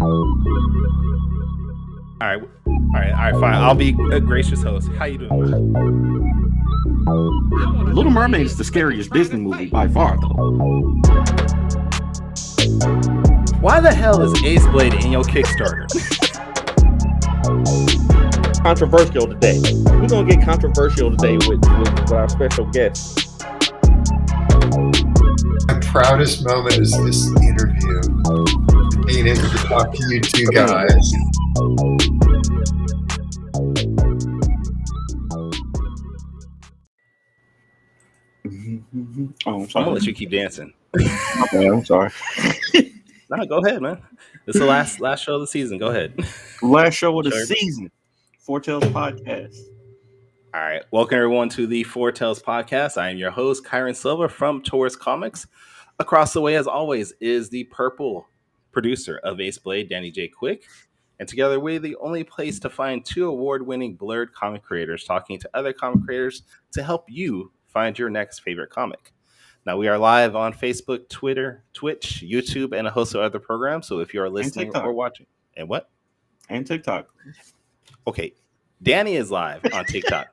All right, fine. I'll be a gracious host. How you doing? Little Mermaid is the scariest Disney movie by far, though. Why the hell is Ace Blade in your Kickstarter? Controversial today. We're gonna get controversial today with our special guest. My proudest moment is this interview, being able to talk to you two guys. I'm gonna let you keep dancing. Okay, I'm sorry. No, go ahead, man. It's the last show of the season. Go ahead. Last show of the season. Foretales Podcast. All right. Welcome, everyone, to the Foretales Podcast. I am your host, Kyrun Silva from Taurus Comics. Across the way, as always, is the purple producer of Ace Blade, Danny J. Quick. And together, we're the only place to find two award-winning blurred comic creators talking to other comic creators to help you find your next favorite comic. Now, we are live on Facebook, Twitter, Twitch, YouTube, and a host of other programs. So if you are listening or watching. And what? And TikTok. Okay. Danny is live on TikTok.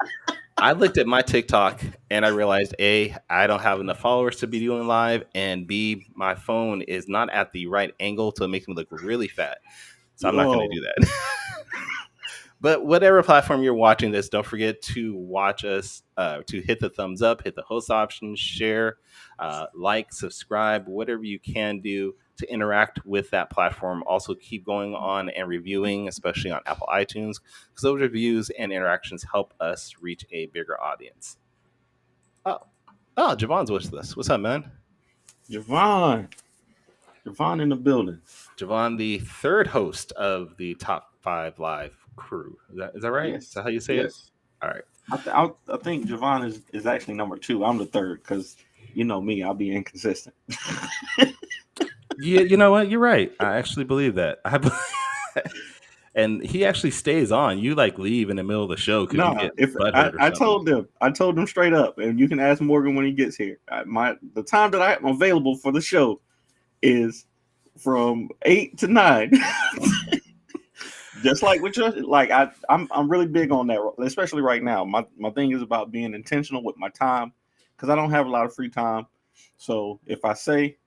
I looked at my TikTok and I realized, A, I don't have enough followers to be doing live, and B, my phone is not at the right angle to make me look really fat. So I'm not going to do that. But whatever platform you're watching this, don't forget to watch us, to hit the thumbs up, hit the host option, share, like, subscribe, whatever you can do to interact with that platform. Also, keep going on and reviewing, especially on Apple iTunes, because those reviews and interactions help us reach a bigger audience. Oh, Javon's with us. What's up, man? Javon in the building. Javon, the third host of the Top 5 Live crew. Is that right? Yes. Is that how you say it? All right. I think Javon is actually number 2. I'm the third because, you know me, I'll be inconsistent. Yeah, you know what? You're right. I actually believe that. And he actually stays on. You leave in the middle of the show because you get butthurt or something. I told them straight up, and you can ask Morgan when he gets here. The time that I'm available for the show is from 8 to 9. Just like with your, I'm really big on that, especially right now. My thing is about being intentional with my time because I don't have a lot of free time. So if I say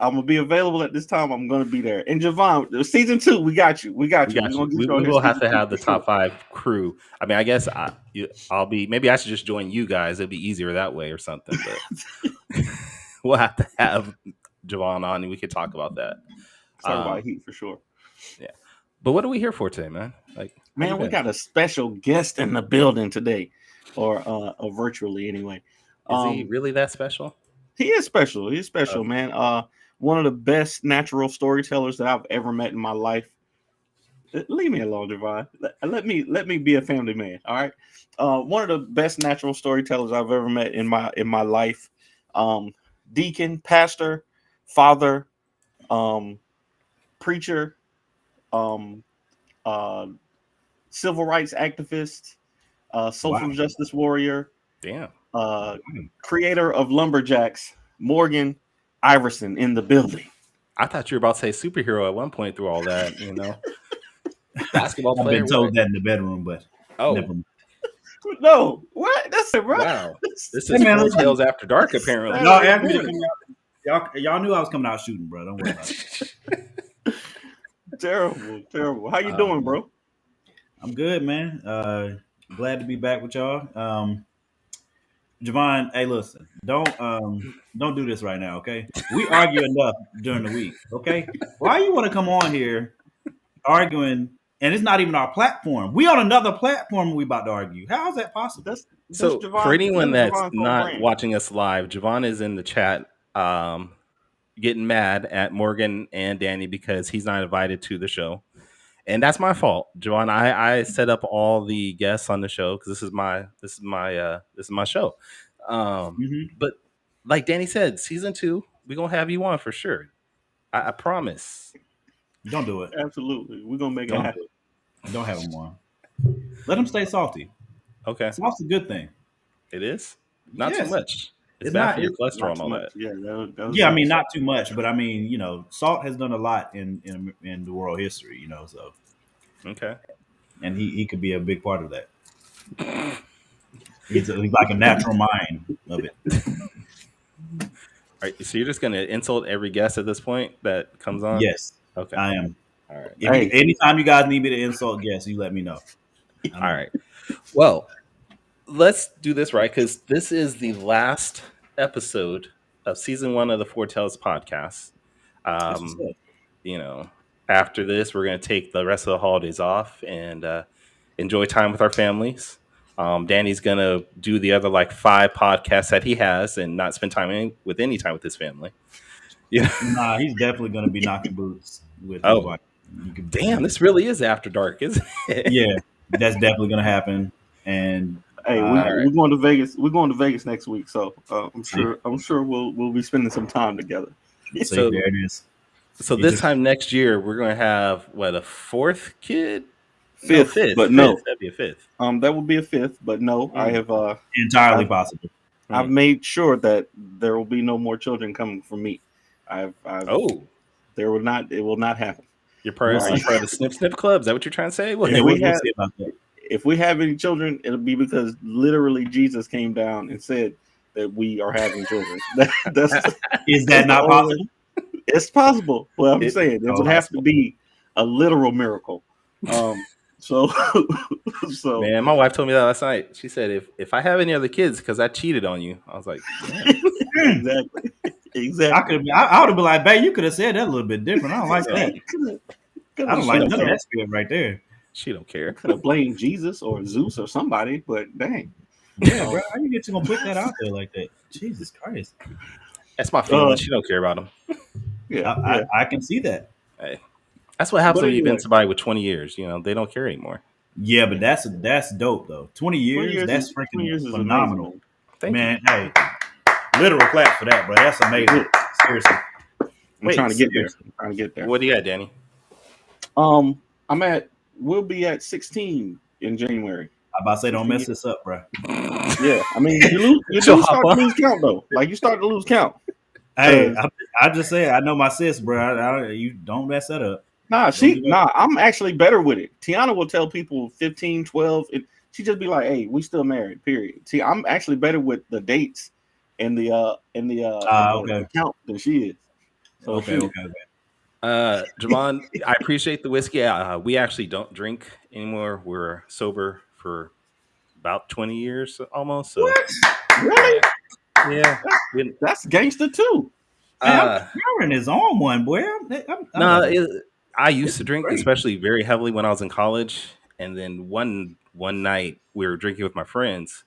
I'm gonna be available at this time, I'm gonna be there. And Javon, season 2, we got you. We will have to have the Top 5 crew. I mean, I guess I'll be. Maybe I should just join you guys. It'd be easier that way or something. But we'll have to have Javon on, and we could talk about that. Talk about heat for sure. Yeah, but what are we here for today, man? We got a special guest in the building today, or virtually anyway. Is he really that special? He is special. He's special, man. One of the best natural storytellers that I've ever met in my life. Leave me alone, Javon. Let me be a family man. All right. One of the best natural storytellers I've ever met in my life. Deacon, pastor, father, preacher, civil rights activist, social justice warrior. Damn. Creator of Lumberjax, Morgan Iverson in the building. I thought you were about to say superhero at one point through all that, Basketball player. I've been told that in the bedroom, but never. No, what? That's it, right? Wow. This is Foretales After Dark, apparently. Y'all knew I was coming out shooting, bro. Don't worry about it. Terrible. How you doing, bro? I'm good, man. Glad to be back with y'all. Javon, hey, listen, don't do this right now, okay? We argue enough during the week, okay? Why you want to come on here arguing, and it's not even our platform? We on another platform and we about to argue. How is that possible? So for anyone that's not watching us live, Javon is in the chat getting mad at Morgan and Danny because he's not invited to the show. And that's my fault, Javon. I set up all the guests on the show because this is my show. But like Danny said, season 2, we're gonna have you on for sure. I promise. Don't do it. Absolutely, we're gonna make it happen. Don't have him on. Let him stay salty. Okay, Salt's a good thing. It is not too much. It's bad for your cholesterol not and too all much. that. Yeah, Yeah, I mean, not too much, but I mean, salt has done a lot in the world history, so Okay. and he could be a big part of that. He's like a natural mind of it. All right. So you're just gonna insult every guest at this point that comes on? Yes, Okay. I am. All right. Anytime you guys need me to insult guests, you let me know. All right. Well, let's do this right because this is the last episode of season 1 of the Foretells podcast. That's what's up. You know, after this, we're going to take the rest of the holidays off and enjoy time with our families. Danny's going to do the other like 5 podcasts that he has and not spend time with any time with his family. Yeah. Nah, he's definitely going to be knocking boots with his Oh, wife. damn, this really is after dark, isn't it? Yeah, that's definitely going to happen. And hey, we're going to Vegas. We're going to Vegas next week, so I'm sure we'll be spending some time together. So there it is. So this time next year, we're going to have what, a 4th kid? Fifth, but no, that'd be a 5th. That would be a 5th, but no, I have entirely possible. I've made sure that there will be no more children coming from me. It will not happen. You're part of the Snip Snip Club. Is that what you're trying to say? If we have any children, it'll be because literally Jesus came down and said that we are having children. Is that not possible? It's possible. Well, I'm saying it would have to be a literal miracle. So man, my wife told me that last night. She said, if I have any other kids because I cheated on you, I was like, exactly. I would have been like, babe, you could have said that a little bit different. I don't like that. I don't like none of that spirit right there. She don't care. Could have blamed Jesus or Zeus or somebody, but dang. Yeah, bro, how you gonna put that out there like that? Jesus Christ. That's my feeling. She don't care about him. Yeah, I can see that. Hey, that's what happens when you've been somebody with 20 years. They don't care anymore. Yeah, but that's dope though. 20 years that's freaking phenomenal. Man, hey, literal clap for that, bro. That's amazing. Seriously. I'm trying to get there. What do you got, Danny? We'll be at 16 in January. I'm about to say, don't mess this up, bro. Yeah, I mean, you start to lose count though. Like you start to lose count. Hey, I just say I know my sis, bro. You don't mess that up. I'm actually better with it. Tiana will tell people 15, 12. She just be like, "Hey, we still married." Period. See, I'm actually better with the dates and the count than she is. So okay. Javon, I appreciate the whiskey. We actually don't drink anymore. We're sober for about 20 years almost. So. What? Really? Yeah. That's gangster too. Kyrun is on one, boy. I used to drink, especially very heavily when I was in college. And then one night we were drinking with my friends,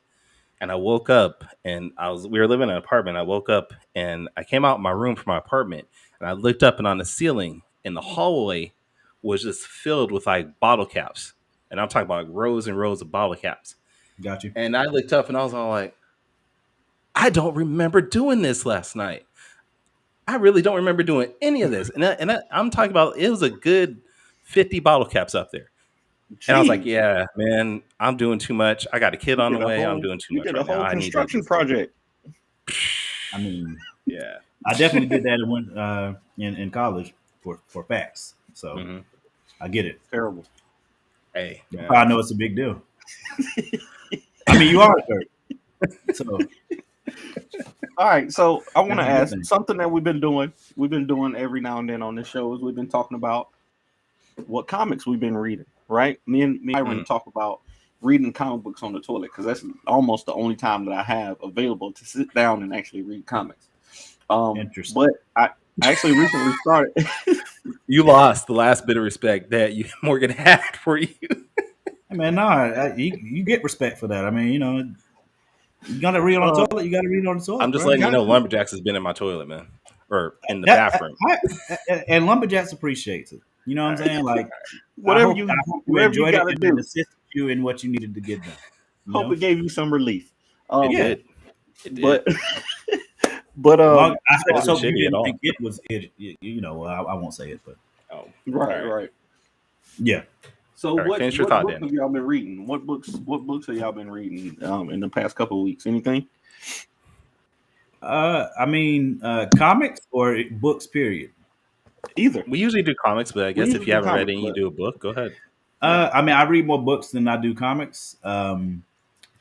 and I woke up and we were living in an apartment. I woke up and I came out of my room from my apartment, and I looked up, and on the ceiling in the hallway was just filled with like bottle caps. And I'm talking about like rows and rows of bottle caps. Got you. And I looked up and I was all like, I don't remember doing this last night. I really don't remember doing any of this. And I'm talking about, it was a good 50 bottle caps up there. Jeez. And I was like, yeah, man, I'm doing too much. I got a kid on the way. I'm doing too much. You did a whole construction project. I mean, yeah. I definitely did that in college for facts. So I get it. Terrible. Hey, I know it's a big deal. I mean, you are a third. So, all right. So I want to ask something that we've been doing. We've been doing every now and then on this show is we've been talking about what comics we've been reading. Right? Me and Kyrun talk about reading comic books on the toilet because that's almost the only time that I have available to sit down and actually read comics. Interesting. But I actually recently started. You lost the last bit of respect that Morgan had for you. Hey man, you get respect for that. I mean, you gotta read on the toilet. You gotta read on the toilet. I'm just letting you know, Lumberjax has been in my toilet, man, or in the bathroom. And Lumberjax appreciates it. You know what I'm saying? Like whatever you enjoyed it and assist you in what you needed to get done. Hope it gave you some relief. It did. But I so you didn't think it was it. I won't say it, but right. Yeah. So what books have y'all been reading? What books have y'all been reading in the past couple of weeks? Anything? I mean, comics or books, period. Either. We usually do comics, but I guess if you haven't read any, you do a book. Go ahead. I mean, I read more books than I do comics.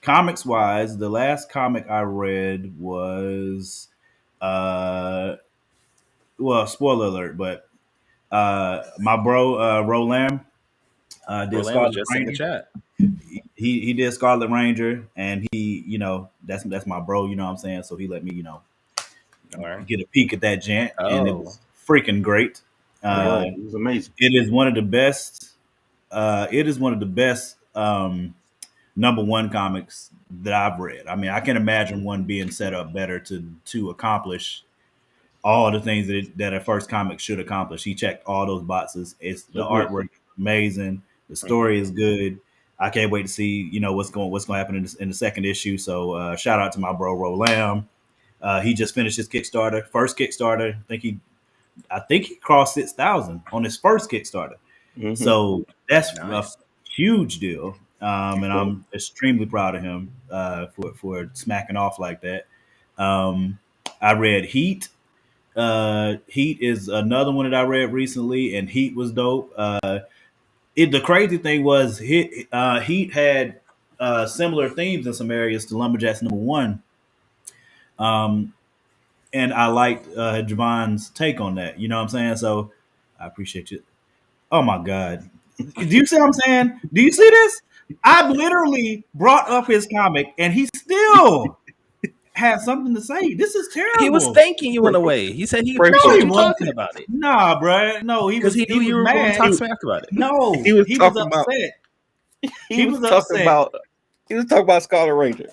Comics wise, the last comic I read was, well, spoiler alert, but my bro Roland did Roland was Scarlet just in the Ranger. chat. He did Scarlet Ranger, and he, that's my bro. You know what I'm saying? So he let me, All right. get a peek at that gent, and it Oh, was freaking great. Yeah, it was amazing. It is one of the best. It is one of the best number one comics that I've read. I mean, I can imagine one being set up better to accomplish all the things that a first comic should accomplish. He checked all those boxes. It's the Agreed. artwork is amazing. The story is good. I can't wait to see what's going to happen in the second issue. So shout out to my bro Rolam. He just finished his Kickstarter, first Kickstarter. I think he crossed 6,000 on his first Kickstarter. Mhm. So that's nice. a huge deal, and I'm extremely proud of him for smacking off like that. I read Heat. Heat is another one that I read recently, and Heat was dope. The crazy thing was Heat had similar themes in some areas to Lumberjax #1. And I liked Javon's take on that. You know what I'm saying? So I appreciate you. Oh my God. Do you see what I'm saying? Do you see this? I literally brought up his comic and he still had something to say. This is terrible. He was thanking you in a way. He said he Pray appreciated for you him. talking about it. Nah, bro. No, Because he knew you were going to talk smack about it. No, He was talking upset. He was talking about Scarlet Ranger.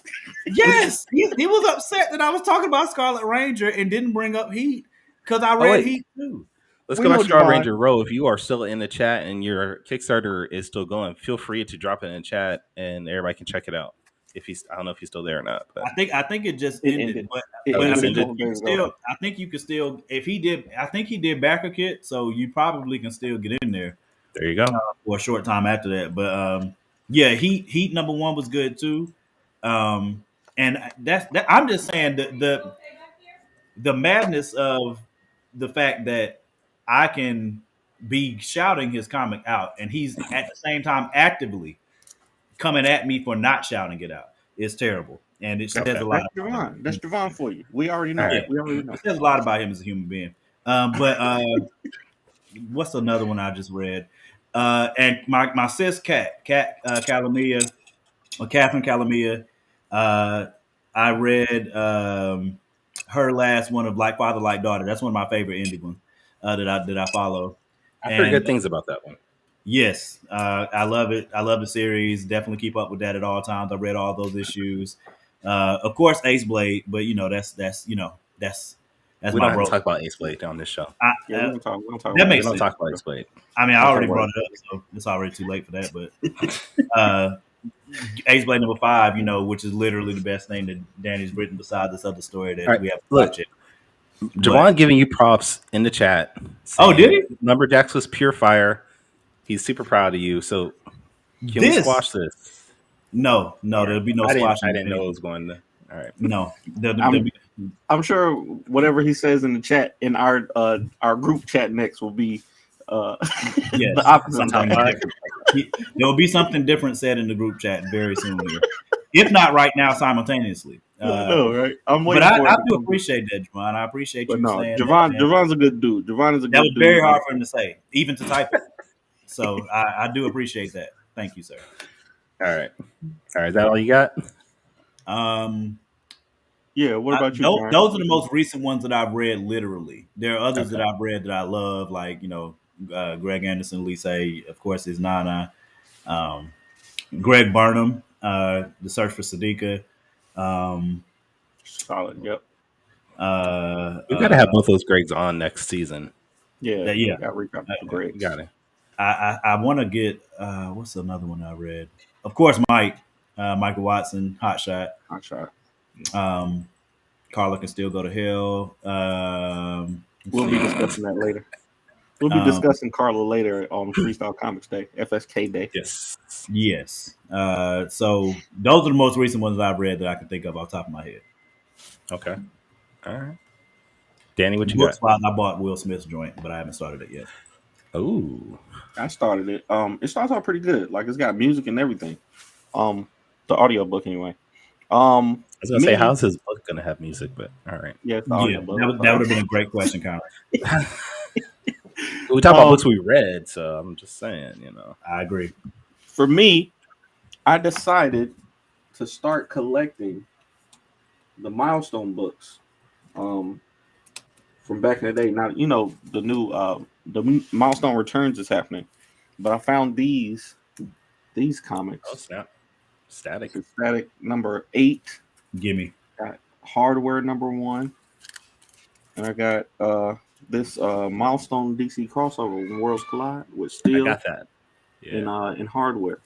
Yes, he was upset that I was talking about Scarlet Ranger and didn't bring up Heat because I read wait. Heat too. Let's We go back know to Star Javon. Ranger Row. If you are still in the chat and your Kickstarter is still going, feel free to drop it in the chat and everybody can check it out. I don't know if he's still there or not. But I think it just It ended. ended. But It I ended mean, a couple you can days ago. I think you could still, if he did, I think he did back a kit, so you probably can still get in there there you go. for a short time after that. But yeah, Heat #1 was good too. And that I'm just saying the madness of the fact that I can be shouting his comic out, and he's at the same time actively coming at me for not shouting it out is terrible, and it says Okay. a lot. That's Javon. That's Javon for you. We already know. All right. We already know. It says a lot about him as a human being. But what's another one I just read? And my sis Calamia, or Catherine Calamia, I read her last one of Like Father Like Daughter. That's one of my favorite indie ones that I follow. I've heard good things about that one. Yes, I love it. I love the series. Definitely keep up with that at all times. I read all those issues. Of course, Ace Blade, but that's We my don't have bro. to talk about Ace Blade on this show. Yeah, we're gonna talk. that about We makes don't sense. talk about Ace Blade. I mean, I That's already all brought it up, so it's already too late for that. But Ace Blade #5, which is literally the best thing that Danny's written besides this other story that All right, we have to look. watch it. Javon giving you props in the chat. Oh, did he? Lumberjax was pure fire. He's super proud of you. So can we squash this? No, there'll be no squashing. I didn't know it was going to. All right. No, there'll be. I'm sure whatever he says in the chat in our group chat next will be Yes, the opposite. something different. There will be something different said in the group chat very soon here. If not right now, simultaneously. No, right? I'm But waiting for I it. do appreciate that, Javon. I appreciate But you no, saying Javon. that. Javon's a good dude. Javon is a good That was dude. very hard for him to say, even to type it. So I do appreciate that. Thank you, sir. All right. Is that all you got? Yeah. What about you? Those are the most recent ones that I've read. Literally, there are others that I've read that I love, like Greg Anderson, Lise, of course, is Nana, Greg Burnham, The Search for Sadiqa. Solid. Yep. We've got to have both those Gregs on next season. Yeah. Yeah. Got reach out to Greg. Got it. I want to get what's another one I read? Of course, Michael Watson, Hot Shot. Hot shot. Carla Can Still Go to Hell. We'll be discussing that later. We'll be discussing Carla later on Freestyle Comics Day, FSK Day. Yes. So those are the most recent ones that I've read that I can think of off the top of my head. Okay. All right. Danny, what you Book got? spot, I bought Will Smith's joint, but I haven't started it yet. Ooh. I started it. It starts out pretty good. Like it's got music and everything. The audio book anyway. I was gonna say, Me, how's his book gonna have music? But all right. yeah, it's the Yeah, audio book. that would have been a great question, Connor. We talk about books we read, so I'm just saying, I agree. For me, I decided to start collecting the milestone books. From back in the day. Now the new milestone returns is happening, but I found these Oh comics. snap! Static. This is Static number 8. Gimme. Got Hardware number 1, and I got this milestone DC crossover when Worlds Collide with I Steel got that. Yeah. in Hardware.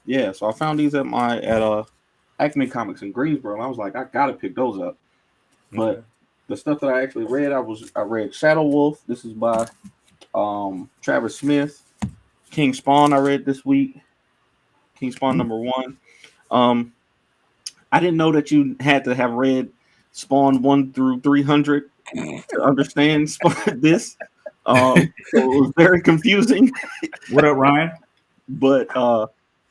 Yeah, so I found these at Acme Comics in Greensboro. And I was like, I gotta pick those up. But Okay. the stuff that I actually read, I read Shadow Wolf. This is by Travis Smith. King Spawn I read this week. King Spawn number 1. I didn't know that you had to have read Spawn 1 through 300 to understand this. So it was very confusing. What up, Ryan? But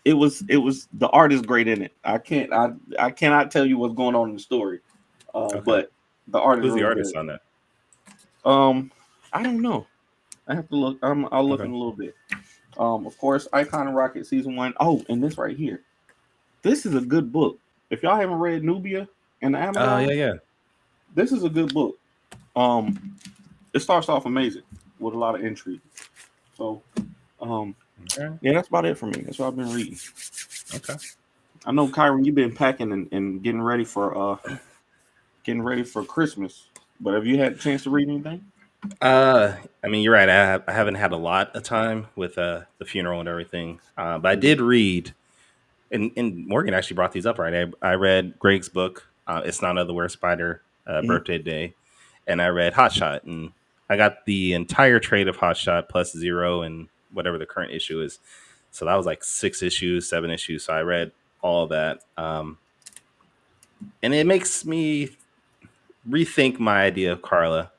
it was the art is great in it. I cannot tell you what's going on in the story. But the art is Who's the really artist good. on that? I don't know. I have to look. I'll look in a little bit. Of course, Icon and Rocket season 1. Oh, and this right here. This is a good book. If y'all haven't read Nubia and the Amazon, Yeah. this is a good book. It starts off amazing with a lot of intrigue. So, Okay. yeah, that's about it for me. That's what I've been reading. Okay. I know, Kyrun, you've been packing and getting ready for Christmas. But have you had a chance to read anything? I mean, you're right. I haven't had a lot of time with the funeral and everything, but I did read. And Morgan actually brought these up, right? I read Greg's book, It's Not Another Wear Spider, Birthday Day, and I read Hot Shot, and I got the entire trade of Hot Shot plus 0 and whatever the current issue is. So that was like 6 issues, 7 issues. So I read all of that, and it makes me rethink my idea of Carla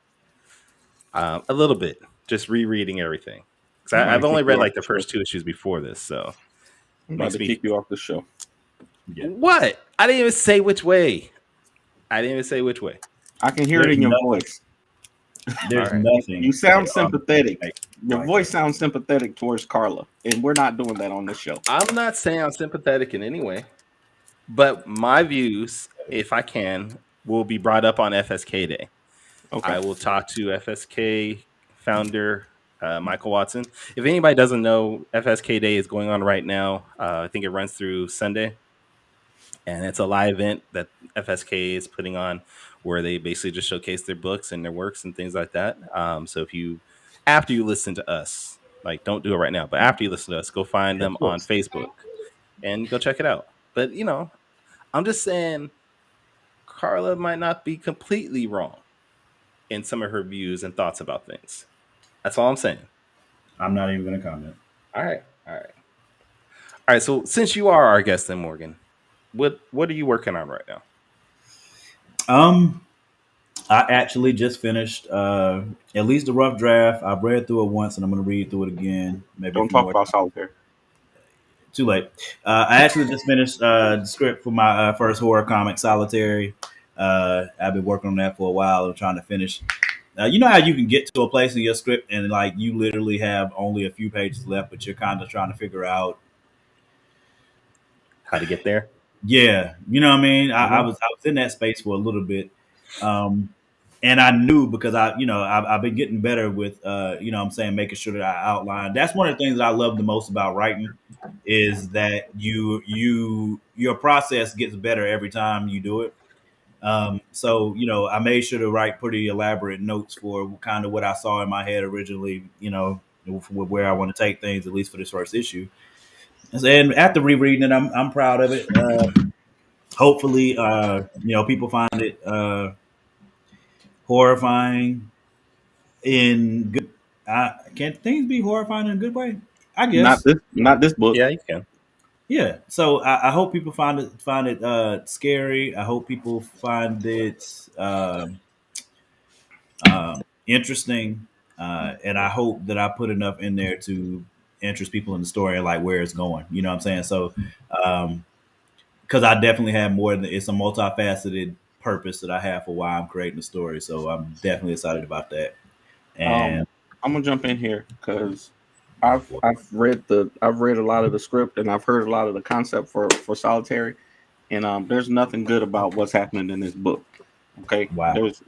a little bit, just rereading everything. Because I've only read like the first 2 issues before this, so I'm about to kick you off the show. Yeah. What? I didn't even say which way. I can hear it in your voice. There's All right. nothing. You sound sympathetic. Like, Your voice sounds sympathetic towards Carla, and we're not doing that on this show. I'm not saying I'm sympathetic in any way, but my views, if I can, will be brought up on FSK Day. Okay. I will talk to FSK founder Michael Watson. If anybody doesn't know, FSK Day is going on right now. I think it runs through Sunday. And it's a live event that FSK is putting on where they basically just showcase their books and their works and things like that. So after you listen to us, like don't do it right now, but after you listen to us, go find them on Facebook and go check it out. But, I'm just saying Carla might not be completely wrong in some of her views and thoughts about things. That's all I'm saying. I'm not even going to comment. All right. So since you are our guest then, Morgan, what are you working on right now? I actually just finished at least a rough draft. I've read through it once, and I'm going to read through it again. Maybe Don't talk about Solitaire. Too late. I actually just finished the script for my first horror comic, Solitary. I've been working on that for a while. I'm trying to finish. You know how you can get to a place in your script and like you literally have only a few pages left, but you're kind of trying to figure out how to get there. Yeah, you know what I mean. I was in that space for a little bit, and I knew because I've been getting better with what I'm saying, making sure that I outline. That's one of the things that I love the most about writing is that your process gets better every time you do it. So I made sure to write pretty elaborate notes for kind of what I saw in my head originally. Where I want to take things, at least for this first issue. And after rereading it, I'm proud of it. Hopefully, people find it horrifying in good. Can things be horrifying in a good way? I guess Not this book. Yeah, you can. Yeah. So I hope people find it scary. I hope people find it interesting, and I hope that I put enough in there to interest people in the story and like where it's going. You know what I'm saying? So, because I definitely have more than it's a multifaceted purpose that I have for why I'm creating the story. So I'm definitely excited about that. And I'm gonna jump in here because I've read a lot of the script and I've heard a lot of the concept for solitary, and there's nothing good about what's happening in this book. Okay, wow, there's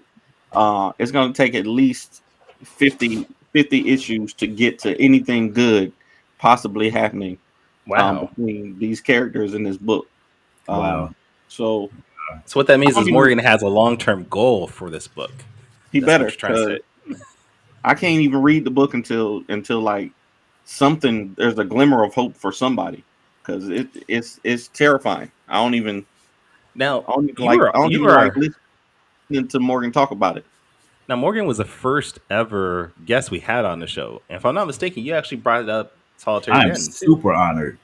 it's gonna take at least 50 issues to get to anything good possibly happening Wow. between these characters in this book. wow, So So what that means I'm is gonna Morgan has a long-term goal for this book. he That's what better you're trying to say. because I can't even read the book until like something there's a glimmer of hope for somebody because it's terrifying. Now I don't even like listening to Morgan talk about it. now Morgan was the first ever guest we had on the show. And if I'm not mistaken, you actually brought it up Solitary I am Den too. super honored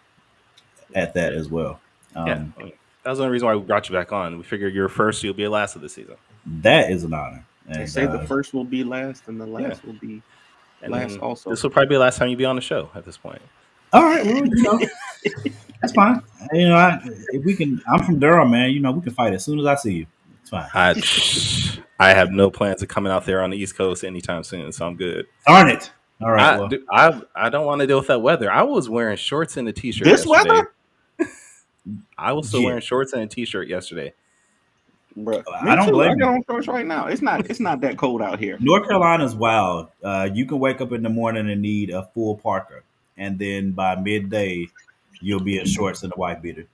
at that as well. Yeah. I mean, that was the only reason why we brought you back on. We figured you're first, you'll be last of the season. That is an honor. They And, say the first will be last and the last will be And last then also. this will probably be the last time you be on the show at this point. all right, well, that's fine. If we can, I'm from Durham, man. We can fight as soon as I see you. It's fine. I have no plans of coming out there on the East Coast anytime soon, so I'm good. Darn it! All right, I don't want to deal with that weather. I was wearing shorts and a t-shirt This yesterday. weather? I was still wearing shorts and a t-shirt yesterday. Bro, I don't blame I got you. on shorts right now. It's not that cold out here. North Carolina's wild. You can wake up in the morning and need a full parka, and then by midday, you'll be in shorts and a white beater.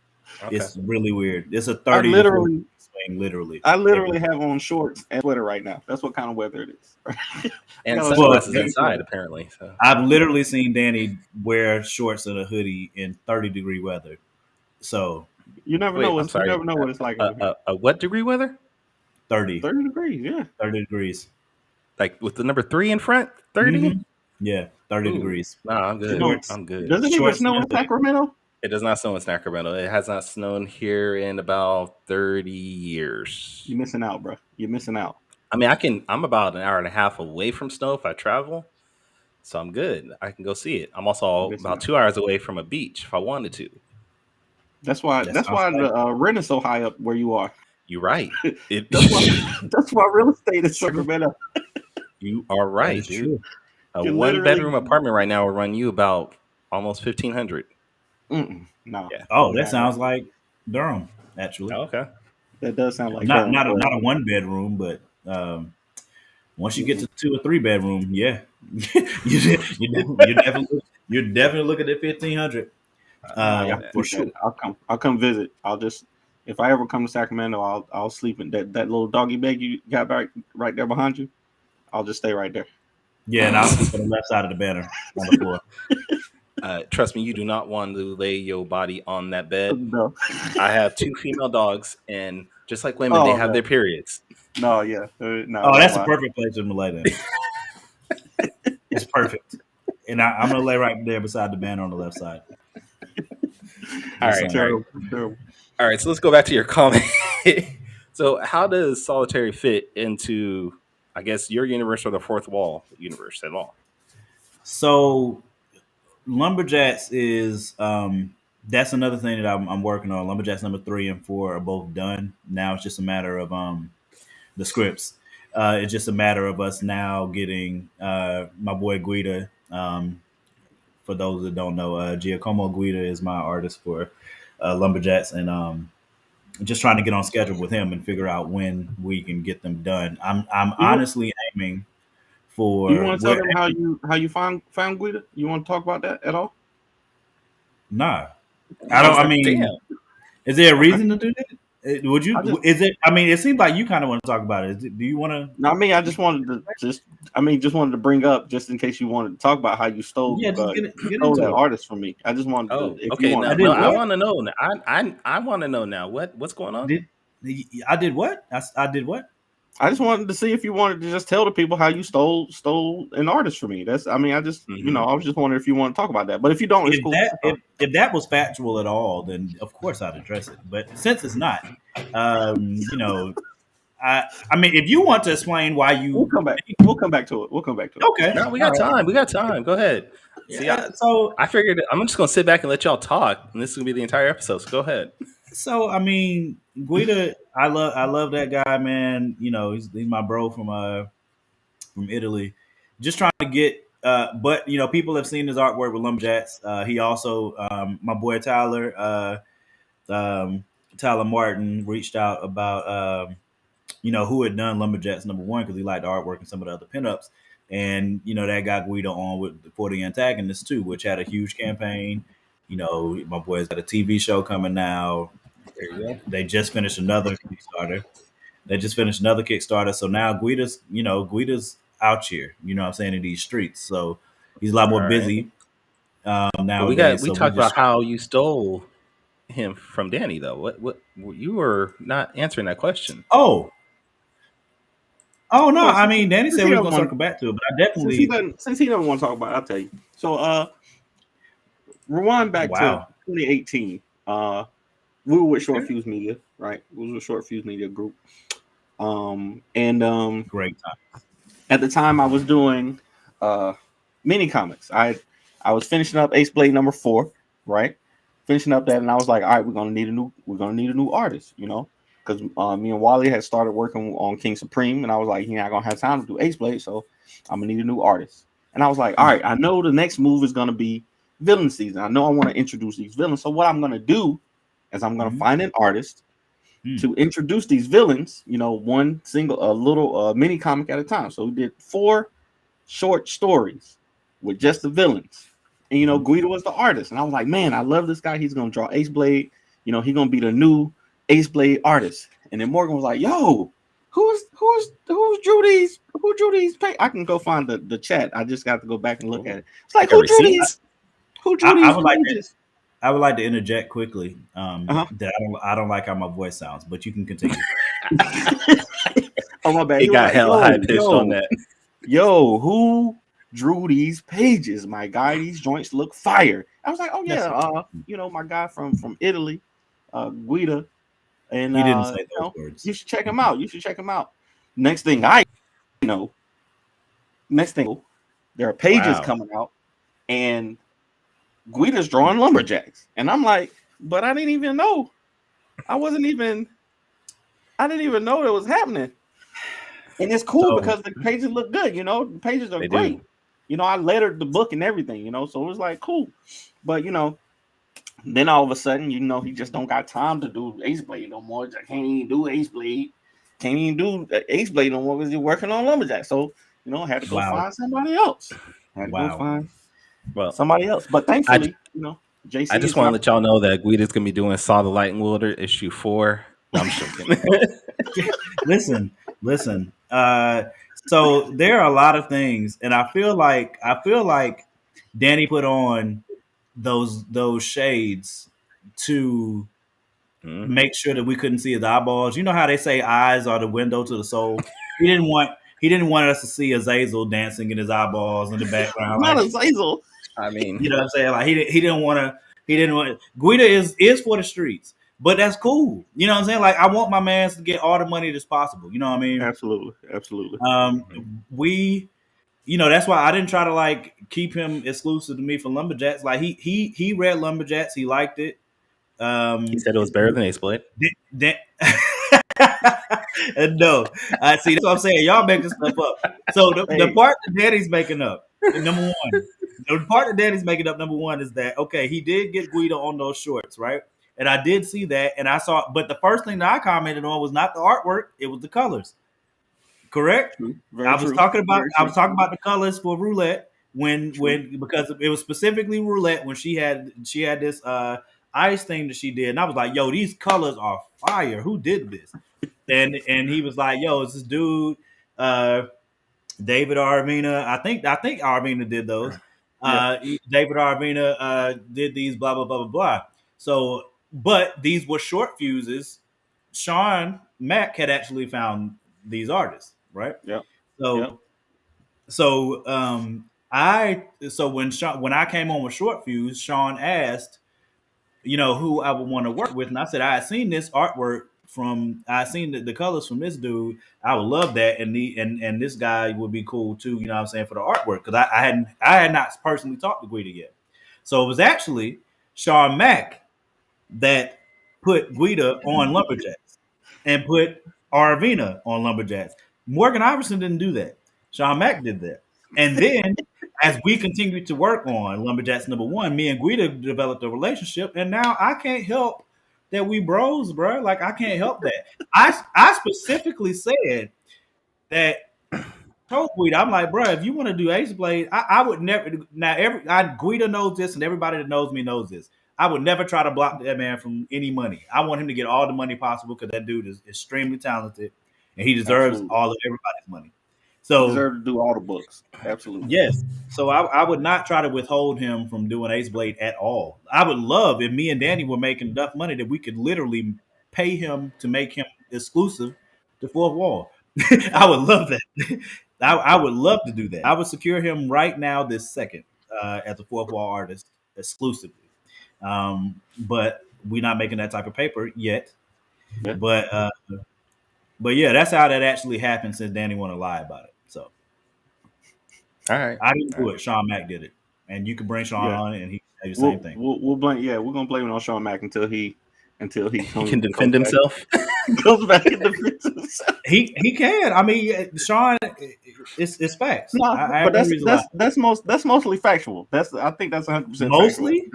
Okay. It's really weird. It's a I 30 to 40 literally swing, literally. have on shorts and sweater right now. That's what kind of weather it is. And Well, sunglasses well, inside, apparently. So. I've literally seen Danny wear shorts and a hoodie in 30-degree weather. So You never know what it's like. A what degree weather? 30 degrees, yeah. 30 degrees. Like with the number 3 in front? 30? Mhm. Yeah, 30 degrees. No, I'm good. Shorts. I'm good. Does it even Shorts snow in and hoodie. Sacramento? It does not snow in Sacramento. It has not snowed here in about 30 years. You're missing out, bro. You're missing out. I mean, I'm about an hour and a half away from snow if I travel. So I'm good. I can go see it. I'm also about 2 hours away from a beach if I wanted to. That's why the rent is so high up where you are. You're right. That's why real estate is Sacramento. You are right, dude. True. A You 1-bedroom apartment right now will run you about almost $1,500. No. Yeah. Oh, that sounds like Durham, actually. Oh, okay. That does sound like not a 1-bedroom, but once you get to 2 or 3 bedroom, yeah, you're definitely looking at 1,500. For sure. I'll come visit. If I ever come to Sacramento, I'll sleep in that little doggy bag you got right there behind you. I'll just stay right there. Yeah, and I'll sleep on the left side of the banner on the floor. Trust me, you do not want to lay your body on that bed. No. I have 2 female dogs, and just like women, they have their periods. No, yeah. No. Oh, that's a perfect place for them to lay there. It's perfect. And I'm going to lay right there beside the banner on the left side. All right. Terrible. All right, so let's go back to your comment. So how does Solitary fit into, I guess, your universe or the Fourth Wall universe at all? So Lumberjax is that's another thing that I'm working on. Lumberjax number 3 and 4 are both done. Now it's just a matter of the scripts. It's just a matter of us now getting my boy Guida. For those that don't know, Giacomo Guida is my artist for Lumberjacks, and just trying to get on schedule with him and figure out when we can get them done. I'm honestly aiming for. You want to tell them how you found Guida? You want to talk about that at all? Nah, I don't. I mean, damn. Is there a reason to do that? Would you? Is it? I mean, it seems like you kind of want to talk about it. Do you want to? No, I mean, I just wanted to bring up just in case you wanted to talk about how you stole that artist from me. I just wanted. Okay. I want to know. I want to know now. What's going on? I did what? I did what? I just wanted to see if you wanted to just tell the people how you stole an artist from me. I just I was just wondering if you want to talk about that. But if you don't, it's If cool. if that was factual at all, then of course I'd address it. But since it's not, you know, I mean, if you want to explain why We'll you come back. We'll come back to it. We'll come back to it. okay, No, we got time. We got time. Go ahead. See, yeah, so I figured I'm just gonna sit back and let y'all talk, and this is gonna be the entire episode. So go ahead. So I mean, Guida, I love that guy, man. You know, he's my bro from Italy. Just trying to get, but you know, people have seen his artwork with Lumberjacks. He also, my boy Tyler, Tyler Martin, reached out about you know who had done Lumberjacks #1 because he liked the artwork and some of the other pinups, and you know that got Guido on with for the antagonist too, which had a huge campaign. You know, my boy's got a TV show coming now. There you go. They just finished another Kickstarter. So now Guida's out here, you know what I'm saying, in these streets. So he's a lot more All right. busy But nowadays. we talked about how you stole him from Danny, though. What you were not answering that question. Oh no, Well, I mean Danny said he we were doesn't gonna want- circle back to it, but I definitely Since he doesn't want to talk about it, I'll tell you. So rewind back to 2018. We were with Short Fuse Media, right? We was with Short Fuse Media Group. great time. At the time I was doing mini comics. I was finishing up Ace Blade #4, right? Finishing up that, and I was like, all right, we're gonna need a new artist, you know, because me and Wally had started working on King Supreme, and I was like, you're not gonna have time to do Ace Blade, so I'm gonna need a new artist. And I was like, all right, I know the next move is gonna be villain season. I know I want to introduce these villains. So what I'm gonna do is I'm gonna find an artist to introduce these villains, you know, a little mini comic at a time. So we did 4 short stories with just the villains. And, you know, Guido was the artist. And I was like, man, I love this guy. He's going to draw Ace Blade. You know, he's going to be the new Ace Blade artist. And then Morgan was like, yo, who drew these? Who drew these? I can go find the chat. I just got to go back and look at it. It's like, who drew these? Who drew these pages? I would like to interject quickly that I don't like how my voice sounds, but you can continue. Oh, my bad. It got hella high pitched on that. Yo, who drew these pages? My guy, these joints look fire. I was like, oh yeah, you know, my guy from Italy, Guida, and He didn't say those words. You should check him out. Next thing there are pages coming out, and Guida's drawing Lumberjacks, and I'm like, but I didn't even know. I didn't even know that was happening. And it's cool because the pages look good, you know. The pages are great. You know, I lettered the book and everything, you know, so it was like cool. But you know, then all of a sudden, you know, he just don't got time to do Ace Blade no more. Just can't even do Ace Blade. Can't even do Ace Blade no more because he's working on Lumberjack. So, you know, I had to go find somebody else. Somebody else. But thankfully, you know, JC. I just want to let y'all know that Guida's gonna be doing Saw the Light and Wilder issue 4. No, I'm joking. Listen. So there are a lot of things, and I feel like Danny put on those shades to make sure that we couldn't see his eyeballs. You know how they say eyes are the window to the soul. He didn't want us to see Azazel dancing in his eyeballs in the background. Not Azazel. I mean, you know what I'm saying? Like he didn't want. Guida is for the streets. But that's cool. You know what I'm saying? Like, I want my man to get all the money that's possible. You know what I mean? Absolutely. You know, that's why I didn't try to like keep him exclusive to me for Lumberjacks. Like he read Lumberjacks, he liked it. He said it was better than Ace Blade. No, see that's what I'm saying. Y'all making stuff up. So the part that Danny's making up, number one, the part that Danny's making up, number one, is that okay? He did get Guido on those shorts, right? And I did see that, and I saw. But the first thing that I commented on was not the artwork; it was the colors. Correct. I was talking about the colors for Roulette because it was specifically Roulette when she had this ice thing that she did, and I was like, "Yo, these colors are fire! Who did this?" And he was like, "Yo, it's this dude, David Arvina. I think Arvina did those. David Arvina did these. Blah blah blah blah blah. So." But these were short fuses. Sean Mack had actually found these artists, right? Yep. So when I came on with Short Fuse, Sean asked, who I would want to work with, and I said I had seen this artwork I seen the colors from this dude. I would love that, and this guy would be cool too. You know what I'm saying, for the artwork, because I had not personally talked to Guida yet. So it was actually Sean Mack that put Guida on Lumberjax and put Arvina on Lumberjax. Morgan Iverson didn't do that. Sean Mack did that. And then as we continued to work on Lumberjacks #1, me and Guida developed a relationship, and now I can't help that we bros, bro. Like, I can't help that. I specifically said that, told Guida, I'm like, bro, if you want to do Ace Blade, I would never. Now, Guida knows this, and everybody that knows me knows this. I would never try to block that man from any money. I want him to get all the money possible because that dude is extremely talented, and he deserves all of everybody's money. So he deserves to do all the books. Absolutely. Yes. So I would not try to withhold him from doing Ace Blade at all. I would love if me and Danny were making enough money that we could literally pay him to make him exclusive to Fourth Wall. I would love that. I would love to do that. I would secure him right now this second as a Fourth Wall artist exclusively. But we're not making that type of paper yet. Yeah. But yeah, that's how that actually happened, since Danny want to lie about it. So, all right, I didn't do it. Sean Mack did it, and you can bring Sean on it, and he can say the same thing. We'll blame. Yeah, we're gonna blame it on Sean Mack until he can defend himself. Goes back and defends himself. He can. I mean, Sean, it's facts. No, but that's mostly factual. I think that's 100% mostly.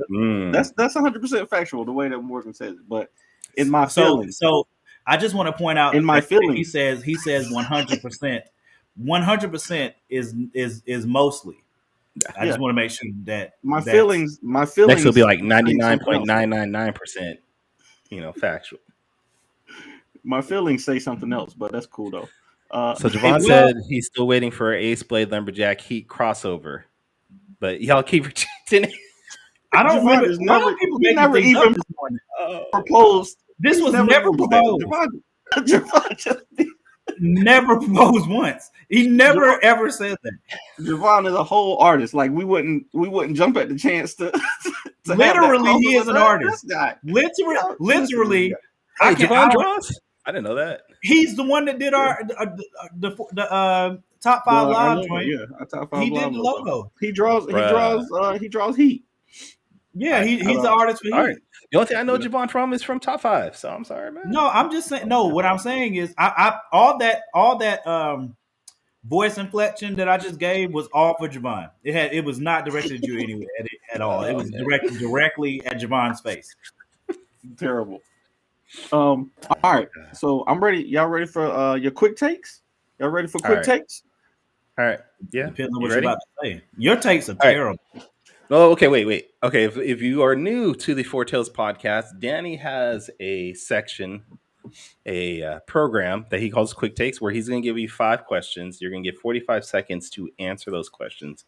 That's 100% factual the way that Morgan says it. But in my feelings, so I just want to point out, in my feelings, he says 100%. 100% is mostly. I just want to make sure that my feelings. Next will be like 99.999%. Factual. My feelings say something else, but that's cool though. So Javon said he's still waiting for Ace Blade Lumberjack Heat crossover, but y'all keep rejecting it. I don't remember. He never even proposed. This was never proposed. Javon never proposed once. He never ever said that. Javon is a whole artist. Like we wouldn't jump at the chance to literally, he is an artist. Literally. Hey, Javon draws? I didn't know that. He's the one that did the top 5 live joint. Yeah, top 5. He did the logo. He draws Heat. Yeah, he's the artist for Heat. Right. The only thing I know Javon from is from Top 5, so I'm sorry, man. No, I'm just saying. No, what I'm saying is, I all that voice inflection that I just gave was all for Javon. It was not directed at you anyway at all. It was directed directly at Javon's face. Terrible. All right, so I'm ready. Y'all ready for your quick takes? Y'all ready for quick takes? All right. Yeah. Depending on what you're about to say. Your takes are terrible. Oh, okay. Wait. Okay, if you are new to the Four Tales podcast, Danny has a section, a program that he calls Quick Takes, where he's going to give you 5 questions. You're going to get 45 seconds to answer those questions.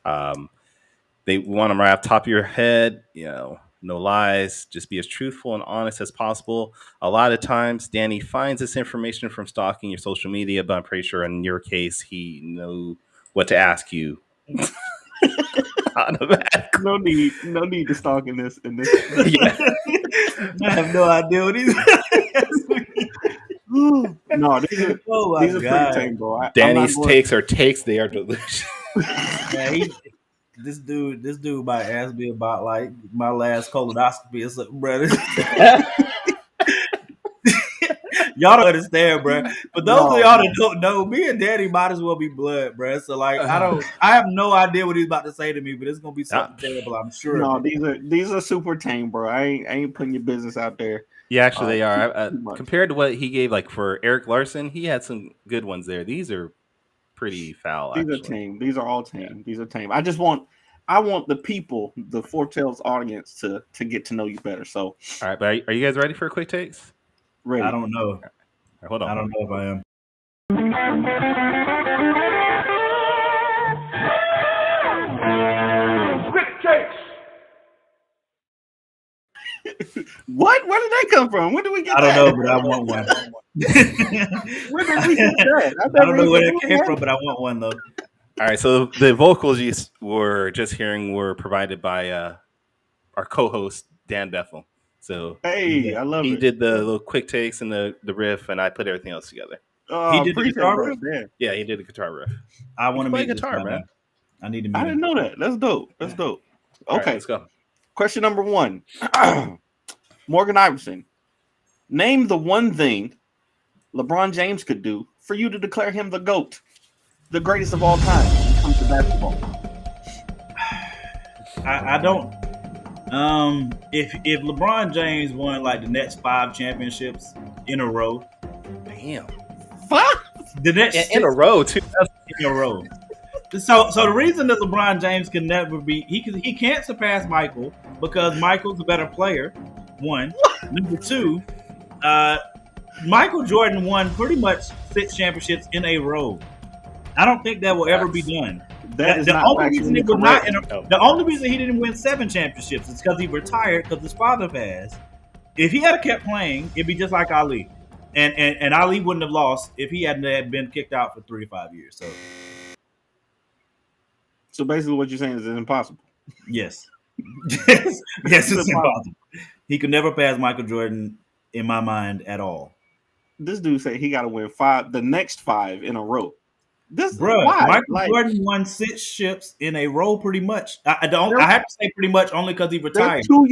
They want them right off the top of your head. No lies. Just be as truthful and honest as possible. A lot of times, Danny finds this information from stalking your social media, but I'm pretty sure in your case, he knew what to ask you. No need to stalk in this. Yeah. I have no idea what he's. No, these are pretty tame, bro. Danny's takes are takes. They are delicious. Yeah, this dude might ask me about like my last colonoscopy or something, brother. Y'all don't understand, bro. But those of y'all that don't know, me and Danny might as well be blood, bro. So like, I have no idea what he's about to say to me, but it's gonna be something terrible, I'm sure. No, these are super tame, bro. I ain't putting your business out there. Yeah, actually, they are. Compared to what he gave, like for Eric Larson, he had some good ones there. These are pretty foul. These are tame. These are all tame. Yeah. These are tame. I want the people, the Four Tales audience, to get to know you better. So, all right, but are you guys ready for quick takes? Ready. I don't know. Right, hold on. I don't know if I am. Quick takes. What? Where did that come from? When did we get that? I don't know, but I want one. Where did we get that? I don't know where that came from, but I want one though. All right, so the vocals you were just hearing were provided by our co-host Dan Bethel. So hey, I love he it. did the little quick takes and the riff, and I put everything else together. He did the guitar riff. Yeah, he did the guitar riff. I want to play meet guitar, this man. I need to meet I didn't know that. That's dope. That's dope. Okay, All right, let's go. question number 1. Morgan Iverson, name the one thing LeBron James could do for you to declare him the GOAT, the greatest of all time when it comes to basketball. I don't. If LeBron James won like the next 5 championships in a row, Damn. Fuck. the next In a row, too. in a row. So the reason that LeBron James can never be he can't surpass Michael because Michael's a better player. One, number 2, Michael Jordan won pretty much 6 championships in a row. I don't think that will ever be done. That is the not only reason it was not in No. the only reason he didn't win 7 championships is because he retired because his father passed. If he had kept playing, it'd be just like Ali, and Ali wouldn't have lost if he hadn't had been kicked out for 3 to 5 years. So basically, what you're saying is it's impossible. Yes, yes, it's impossible. He could never pass Michael Jordan in my mind at all. This dude said he got to win 5, the next 5 in a row. This Bro, why? Michael Jordan won 6 ships in a row, pretty much. I have to say pretty much only because he retired. 2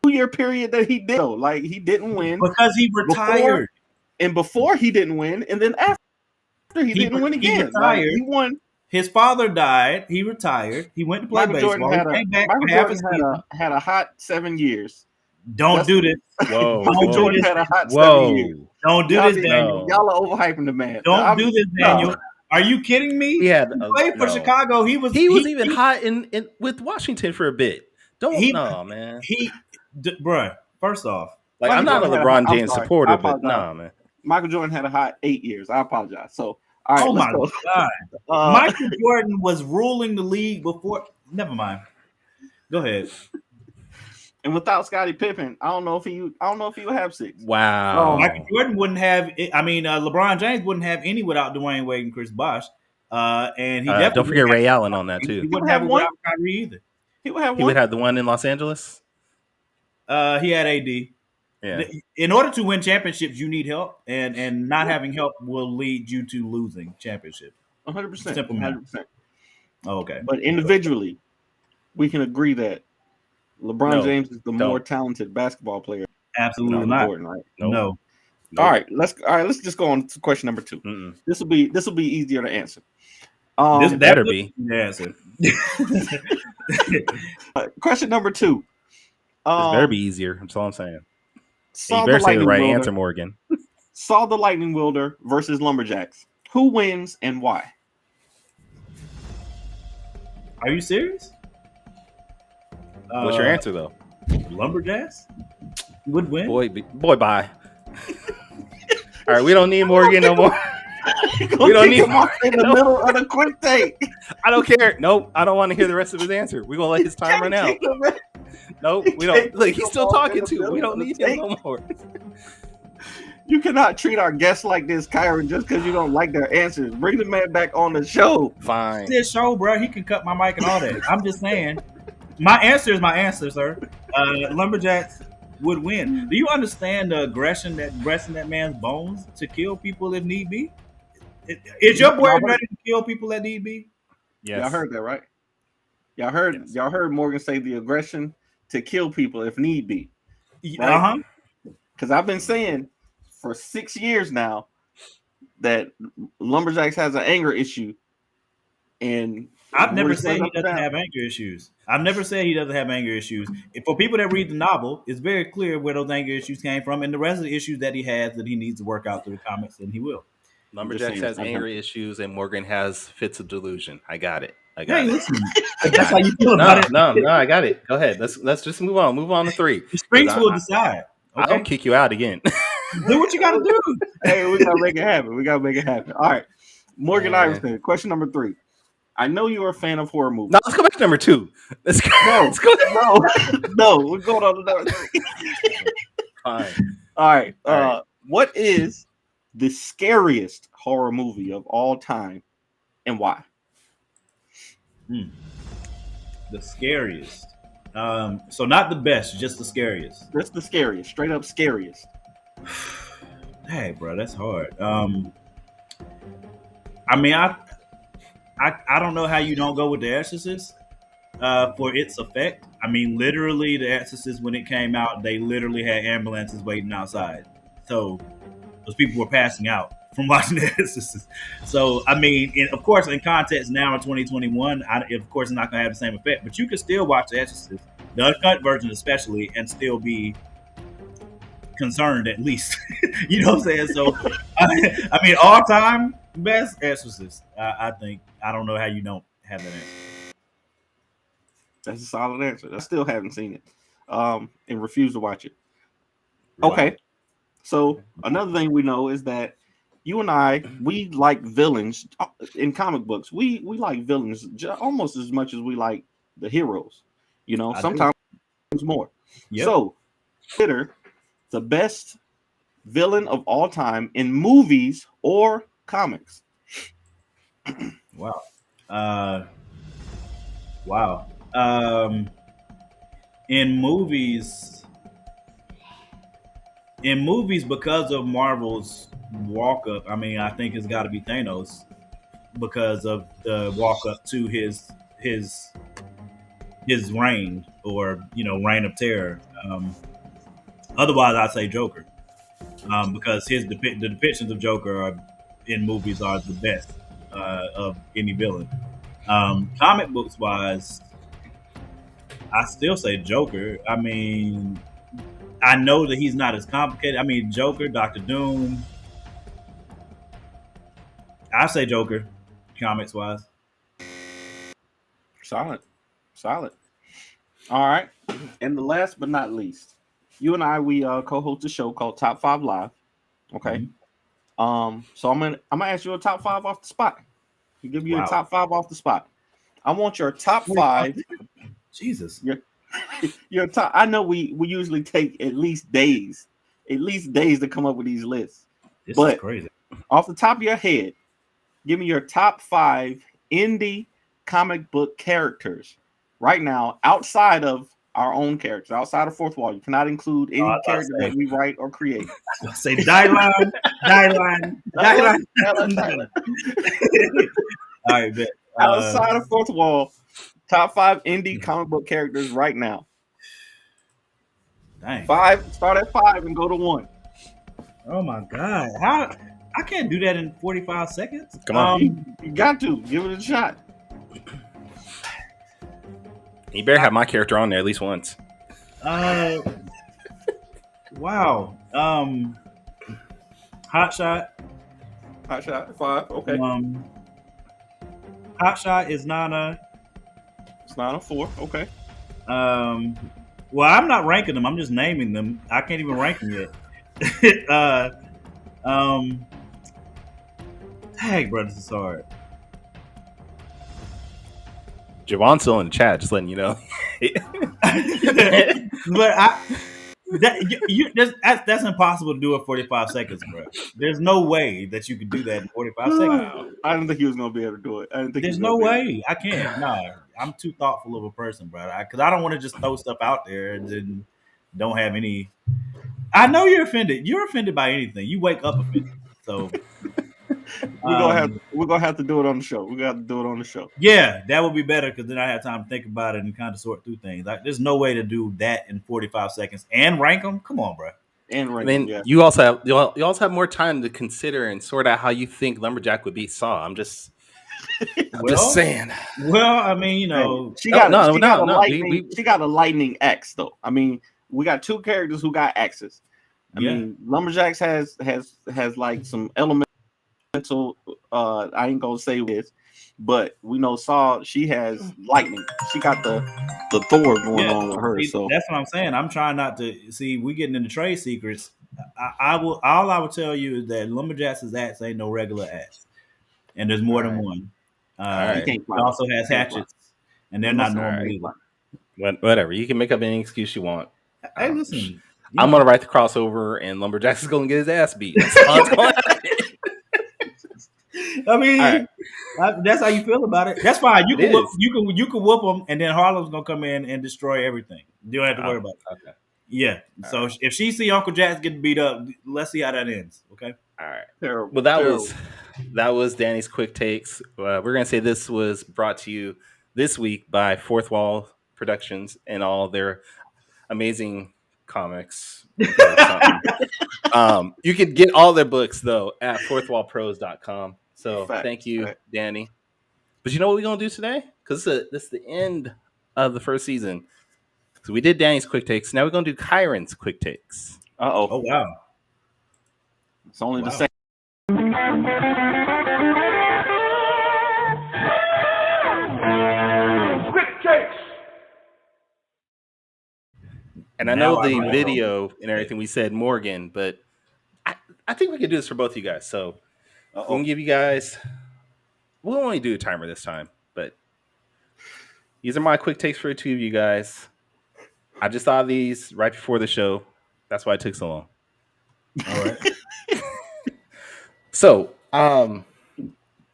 year period that he did. Though. Like he didn't win Because he retired. before he didn't win, and then after he didn't win again. He retired. He won. His father died. He retired. He went to play Michael baseball. Jordan He came back Michael for half Jordan a season. had a hot 7 years. Don't do this. Whoa. Michael Jordan had a hot 7 Whoa. years. Don't do Y'all this, Daniel. Y'all are overhyping the man. Don't do this, Daniel. No. Are you kidding me? He had He played for Chicago. He was even hot in with Washington for a bit. Man. Bruh, first off, Like, Michael I'm not a Jordan LeBron I'm James sorry. supporter, I but apologize. man. Michael Jordan had a hot 8 years. I apologize. So, all right, oh my let's go. God. Michael Jordan was ruling the league before. Never mind. Go ahead. And without Scottie Pippen, I don't know if he would have 6. Wow. Michael Jordan wouldn't have. I mean, LeBron James wouldn't have any without Dwayne Wade and Chris Bosh. And he definitely don't forget Ray Allen on that He too. wouldn't have it without Kyrie either. He would have He one. would have the one in Los Angeles. He had AD. Yeah. In order to win championships, you need help, and not having help will lead you to losing championship. 100%. Simple math. 100%. Oh, okay. But individually, we can agree that LeBron James is the Don't. more talented basketball player. Absolutely on the not. board, right? Nope. No. Nope. All right, let's just go on to question number 2. Mm-mm. This will be easier to answer. This better be. the answer. Question number 2. This better be easier. That's all I'm saying. Saw You better the say the Lightning right Wielder- answer, Morgan. Saw the Lightning Wielder versus Lumberjacks. Who wins and why? Are you serious? What's your answer though? Lumberjacks would win. Boy, bye. All right, we don't need Morgan no more. We don't need him off in the middle of the quick take. I don't care. Nope, I don't want to hear the rest of his answer. We're gonna let his time run out. Nope, we don't. Look, he's still talking too. We don't need him no more. You cannot treat our guests like this, Kyrun, just because you don't like their answers. Bring the man back on the show. Fine. It's his show, bro. He can cut my mic and all that. I'm just saying. My answer is my answer, sir. Lumberjacks would win. Do you understand the aggression that rests in that man's bones to kill people if need be? Is your boy ready to kill people if need be? Yes. Y'all heard that, right? Y'all heard Morgan say the aggression to kill people if need be. Right? Uh-huh. Because I've been saying for 6 years now that Lumberjacks has an anger issue. And I've never said he doesn't have anger issues. I've never said he doesn't have anger issues. For people that read the novel, it's very clear where those anger issues came from, and the rest of the issues that he has that he needs to work out through the comics, and he will. Lumberjacks has anger issues, and Morgan has fits of delusion. I got it. Hey, listen. That's how you feel about it. No, I got it. Go ahead. Let's just move on. Move on to 3. The streets will decide. Okay? I'll kick you out again. Do what you got to do. Hey, we got to make it happen. All right. Morgan Iverson, question number 3. I know you're a fan of horror movies. Now let's go back to number 2. Let's go. No, we're going on to number 3. Fine. All right. All right. What is the scariest horror movie of all time and why? The scariest. So not the best, just the scariest. That's the scariest, straight up scariest. Hey, bro, that's hard. I mean, I don't know how you don't go with The Exorcist for its effect. I mean, literally, The Exorcist, when it came out, they literally had ambulances waiting outside. So those people were passing out from watching The Exorcist. So, I mean, of course, in context now in 2021, of course, it's not going to have the same effect. But you can still watch The Exorcist, the uncut version especially, and still be concerned at least. You know what I'm saying? So, I mean, all time best Exorcist. I think. I don't know how you don't have that answer. That's a solid answer. I still haven't seen it, and refuse to watch it. Wow. Okay, so another thing we know is that you and I, we like villains in comic books. We like villains almost as much as we like the heroes. You know, sometimes more. Yep. So, consider the best villain of all time in movies or comics. Wow. Wow. In movies, because of Marvel's walk up, I mean, I think it's got to be Thanos because of the walk up to his reign, or reign of terror. Otherwise, I'd say Joker, because the depictions of Joker in movies are the best of any villain. Comic books wise, I still say Joker. I mean, I know that he's not as complicated. I mean, Joker, Doctor Doom. I say Joker, comics wise. Solid. All right, and the last but not least, you and I, we co-host a show called Top 5 Live. Okay. Mm-hmm. So I'm gonna ask you a top 5 off the spot. You give you a top 5 off the spot. I want your top 5. Jesus. Your top. I know we usually take at least days to come up with these lists. This is crazy. Off the top of your head, give me your top 5 indie comic book characters right now, outside of our own characters, outside of Fourth Wall. You cannot include any character that we write or create. Say die line. All right, bet. Outside of Fourth Wall, top 5 indie comic book characters right now. Dang. 5. Start at 5 and go to 1. Oh my God! How I can't do that in 45 seconds. Come on, you got to give it a shot. You better have my character on there at least once. Wow. Hot Shot. 5. Okay. Hot Shot is Nana. It's Nana 4. Okay. Well, I'm not ranking them. I'm just naming them. I can't even rank them yet. Dang, bro, this is hard. Javon's still in the chat, just letting you know. But that's impossible to do in 45 seconds, bro. There's no way that you could do that in 45 seconds. I didn't think he was gonna be able to do it. There's no way. I can't. No, I'm too thoughtful of a person, bro. Because I don't want to just throw stuff out there and then don't have any. I know you're offended. You're offended by anything. You wake up offended. So we're gonna have to do it on the show. We got to do it on the show. Yeah, that would be better because then I have time to think about it and kind of sort through things. Like, there's no way to do that in 45 seconds and rank them. Come on, bro. And rank them. Yeah. You also have more time to consider and sort out how you think Lumberjack would beat Saw. I'm just saying. Well, I mean, you know, she got a lightning axe though. I mean, we got 2 characters who got axes. I mean, Lumberjax has like some elemental. I ain't gonna say this, but we know Saw. She has lightning. She got the Thor going on with her. So that's what I'm saying. I'm trying not to see. We getting into trade secrets. I will. All I will tell you is that Lumberjax's axe ain't no regular axe, and there's more than one. He also has hatchets, and they're not normal either. Whatever. You can make up any excuse you want. Hey, listen. I'm gonna write the crossover, and Lumberjax is gonna get his ass beat. That's all it's going to I mean, All right. that's how you feel about it. That's fine. You It can whoop, is. you can whoop them, and then Harlem's gonna come in and destroy everything. You don't have to worry about it. Okay. Yeah. So if she see Uncle Jax getting beat up, let's see how that ends. Okay. All right. Terrible. Well, that was Danny's quick takes. We're gonna say this was brought to you this week by Fourth Wall Productions and all their amazing comics. You can get all their books though at fourthwallpros.com. So thank you, Danny. But you know what we're gonna do today? Because this is the end of the first season. So we did Danny's quick takes. Now we're gonna do Kyrun's quick takes. Oh wow. It's only the same. And I know the video and everything we said Morgan, but I think we could do this for both of you guys. So we're gonna give you guys. We'll only do a timer this time, but these are my quick takes for the two of you guys. I just thought of these right before the show. That's why it took so long. All right. So,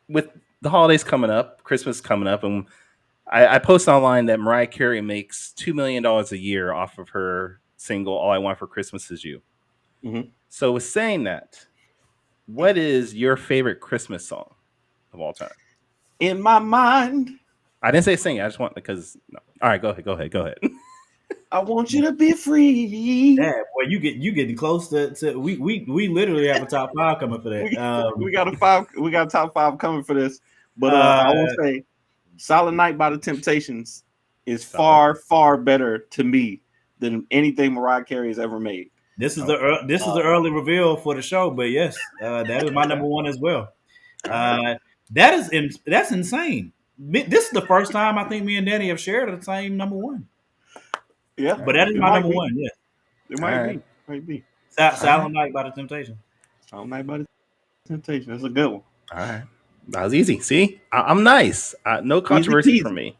with the holidays coming up, Christmas coming up, and I posted online that Mariah Carey makes $2 million a year off of her single "All I Want for Christmas Is You." Mm-hmm. So, with saying that, what is your favorite Christmas song of all time? In my mind, I didn't say sing. I just want because. No. All right, go ahead. I want you to be free. Yeah, boy, you getting close to we literally have a top 5 coming for that. We got a top 5 coming for this. But I will say Silent Night by the Temptations is far better to me than anything Mariah Carey has ever made. This is the early reveal for the show, but yes, that is my number one as well. That's insane. This is the first time I think me and Danny have shared the same number one. Yeah, but that is my number one. Yeah, it might be. Silent Night by the Temptation. Silent Night by the Temptation. That's a good one. All right, that was easy. See, I'm nice. No controversy from me.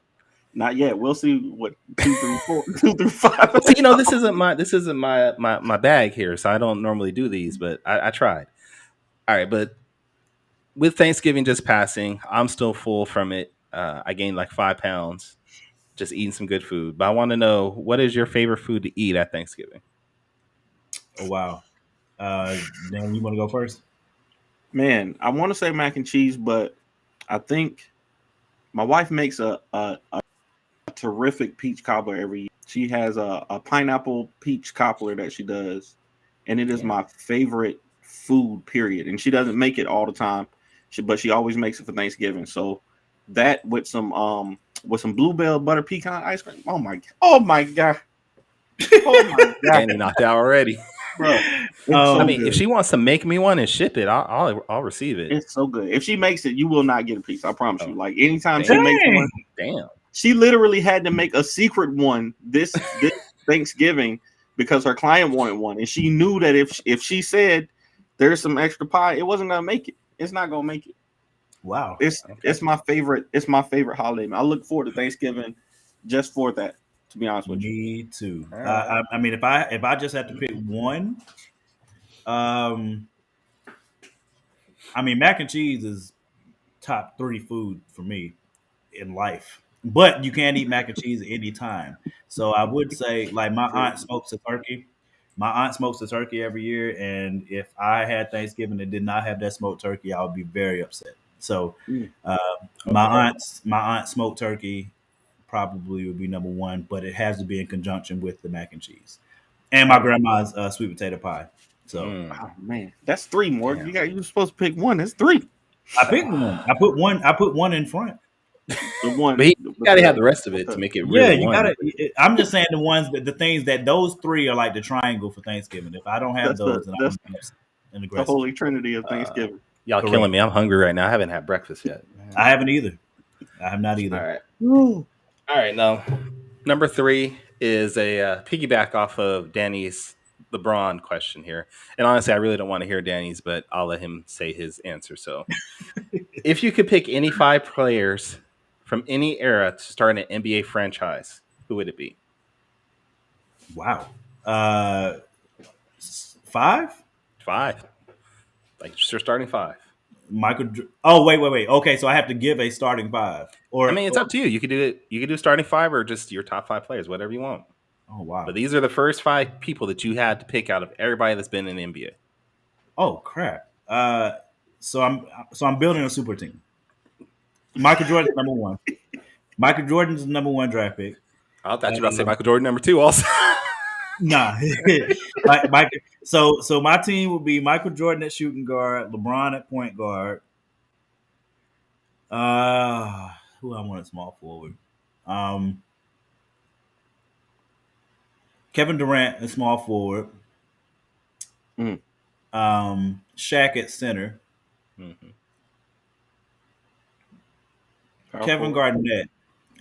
Not yet. We'll see what 2 through 4, 2 through 5. See, this isn't my bag here, so I don't normally do these, but I tried. All right, but with Thanksgiving just passing, I'm still full from it. I gained like 5 pounds just eating some good food. But I want to know, what is your favorite food to eat at Thanksgiving? Oh wow, Dan, you want to go first? Man, I want to say mac and cheese, but I think my wife makes a terrific peach cobbler every year. She has a pineapple peach cobbler that she does, and it is my favorite food, period. And she doesn't make it all the time, but she always makes it for Thanksgiving. So that with some bluebell butter pecan ice cream. Oh my god. Oh my god. Danny knocked out already. Bro, I mean, if she wants to make me one and ship it, I'll receive it. It's so good. If she makes it, you will not get a piece. I promise you. Like anytime she makes one, damn. She literally had to make a secret one this Thanksgiving because her client wanted one, and she knew that if she said there's some extra pie, it wasn't gonna make it. It's not gonna make it. Wow. It's my favorite. It's my favorite holiday. I look forward to Thanksgiving just for that. To be honest with you. Me too. I mean, if I just had to pick one, I mean, mac and cheese is top 3 food for me in life. But you can't eat mac and cheese at any time. So I would say, like, my aunt smokes a turkey. My aunt smokes a turkey every year, and if I had Thanksgiving and did not have that smoked turkey, I would be very upset. So my aunt smoked turkey probably would be number one, but it has to be in conjunction with the mac and cheese and my grandma's sweet potato pie. So, oh man, that's 3 more. Yeah. You're supposed to pick one. That's 3. I picked one. I put one in front. The one, but you gotta have the rest of it to make it. Really you gotta. I'm just saying the things that those 3 are like the triangle for Thanksgiving. If I don't have those, then I'm in the holy trinity of Thanksgiving. Y'all killing me. I'm hungry right now. I haven't had breakfast yet. I haven't either. I have not either. All right. Woo. All right. Now, number 3 is a piggyback off of Danny's LeBron question here. And honestly, I really don't want to hear Danny's, but I'll let him say his answer. So, if you could pick any 5 players from any era to start an NBA franchise, who would it be? Wow. 5? 5. Like just your starting 5. Oh, wait. Okay, so I have to give a starting 5. I mean, it's up to you. You could do it. You could do starting 5 or just your top 5 players, whatever you want. Oh wow. But these are the first 5 people that you had to pick out of everybody that's been in the NBA. Oh crap. So I'm building a super team. Michael Jordan's number 1. Michael Jordan's the number 1 draft pick. I thought you were about to say Michael Jordan number 2 also. Nah. So my team would be Michael Jordan at shooting guard, LeBron at point guard. Who I want at small forward? Kevin Durant at small forward. Shaq at center. Mm-hmm. Kevin Garnett.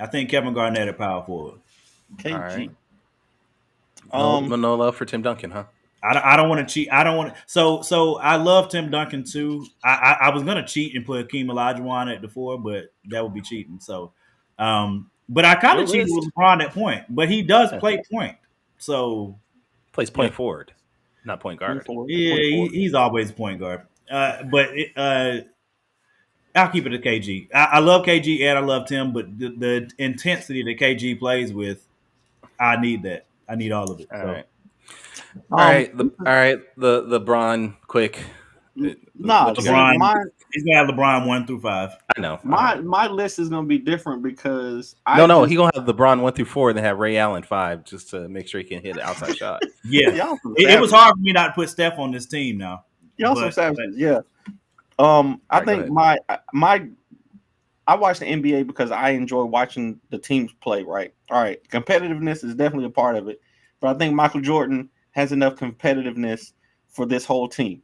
I think Kevin Garnett at power forward. KG. No love for Tim Duncan, huh? I don't want to cheat. I don't want to. So I love Tim Duncan too. I was gonna cheat and put Hakeem Olajuwon at the 4, but that would be cheating. So, but I kind of cheated with LeBron at point. But he does play point. So plays point forward, not point guard. Yeah, he's always a point guard. I'll keep it at KG. I love KG and I love Tim, but the intensity that KG plays with, I need that. I need all of it. All right. The LeBron quick. LeBron. He's gonna have LeBron 1 through 5. I know. My list is gonna be different because he's gonna have LeBron 1 through 4, and then have Ray Allen 5, just to make sure he can hit an outside shot. Yeah, it was hard for me not to put Steph on this team now. Y'all some savages, yeah. I think I watch the NBA because I enjoy watching the teams play. Right, all right. Competitiveness is definitely a part of it, but I think Michael Jordan has enough competitiveness for this whole team.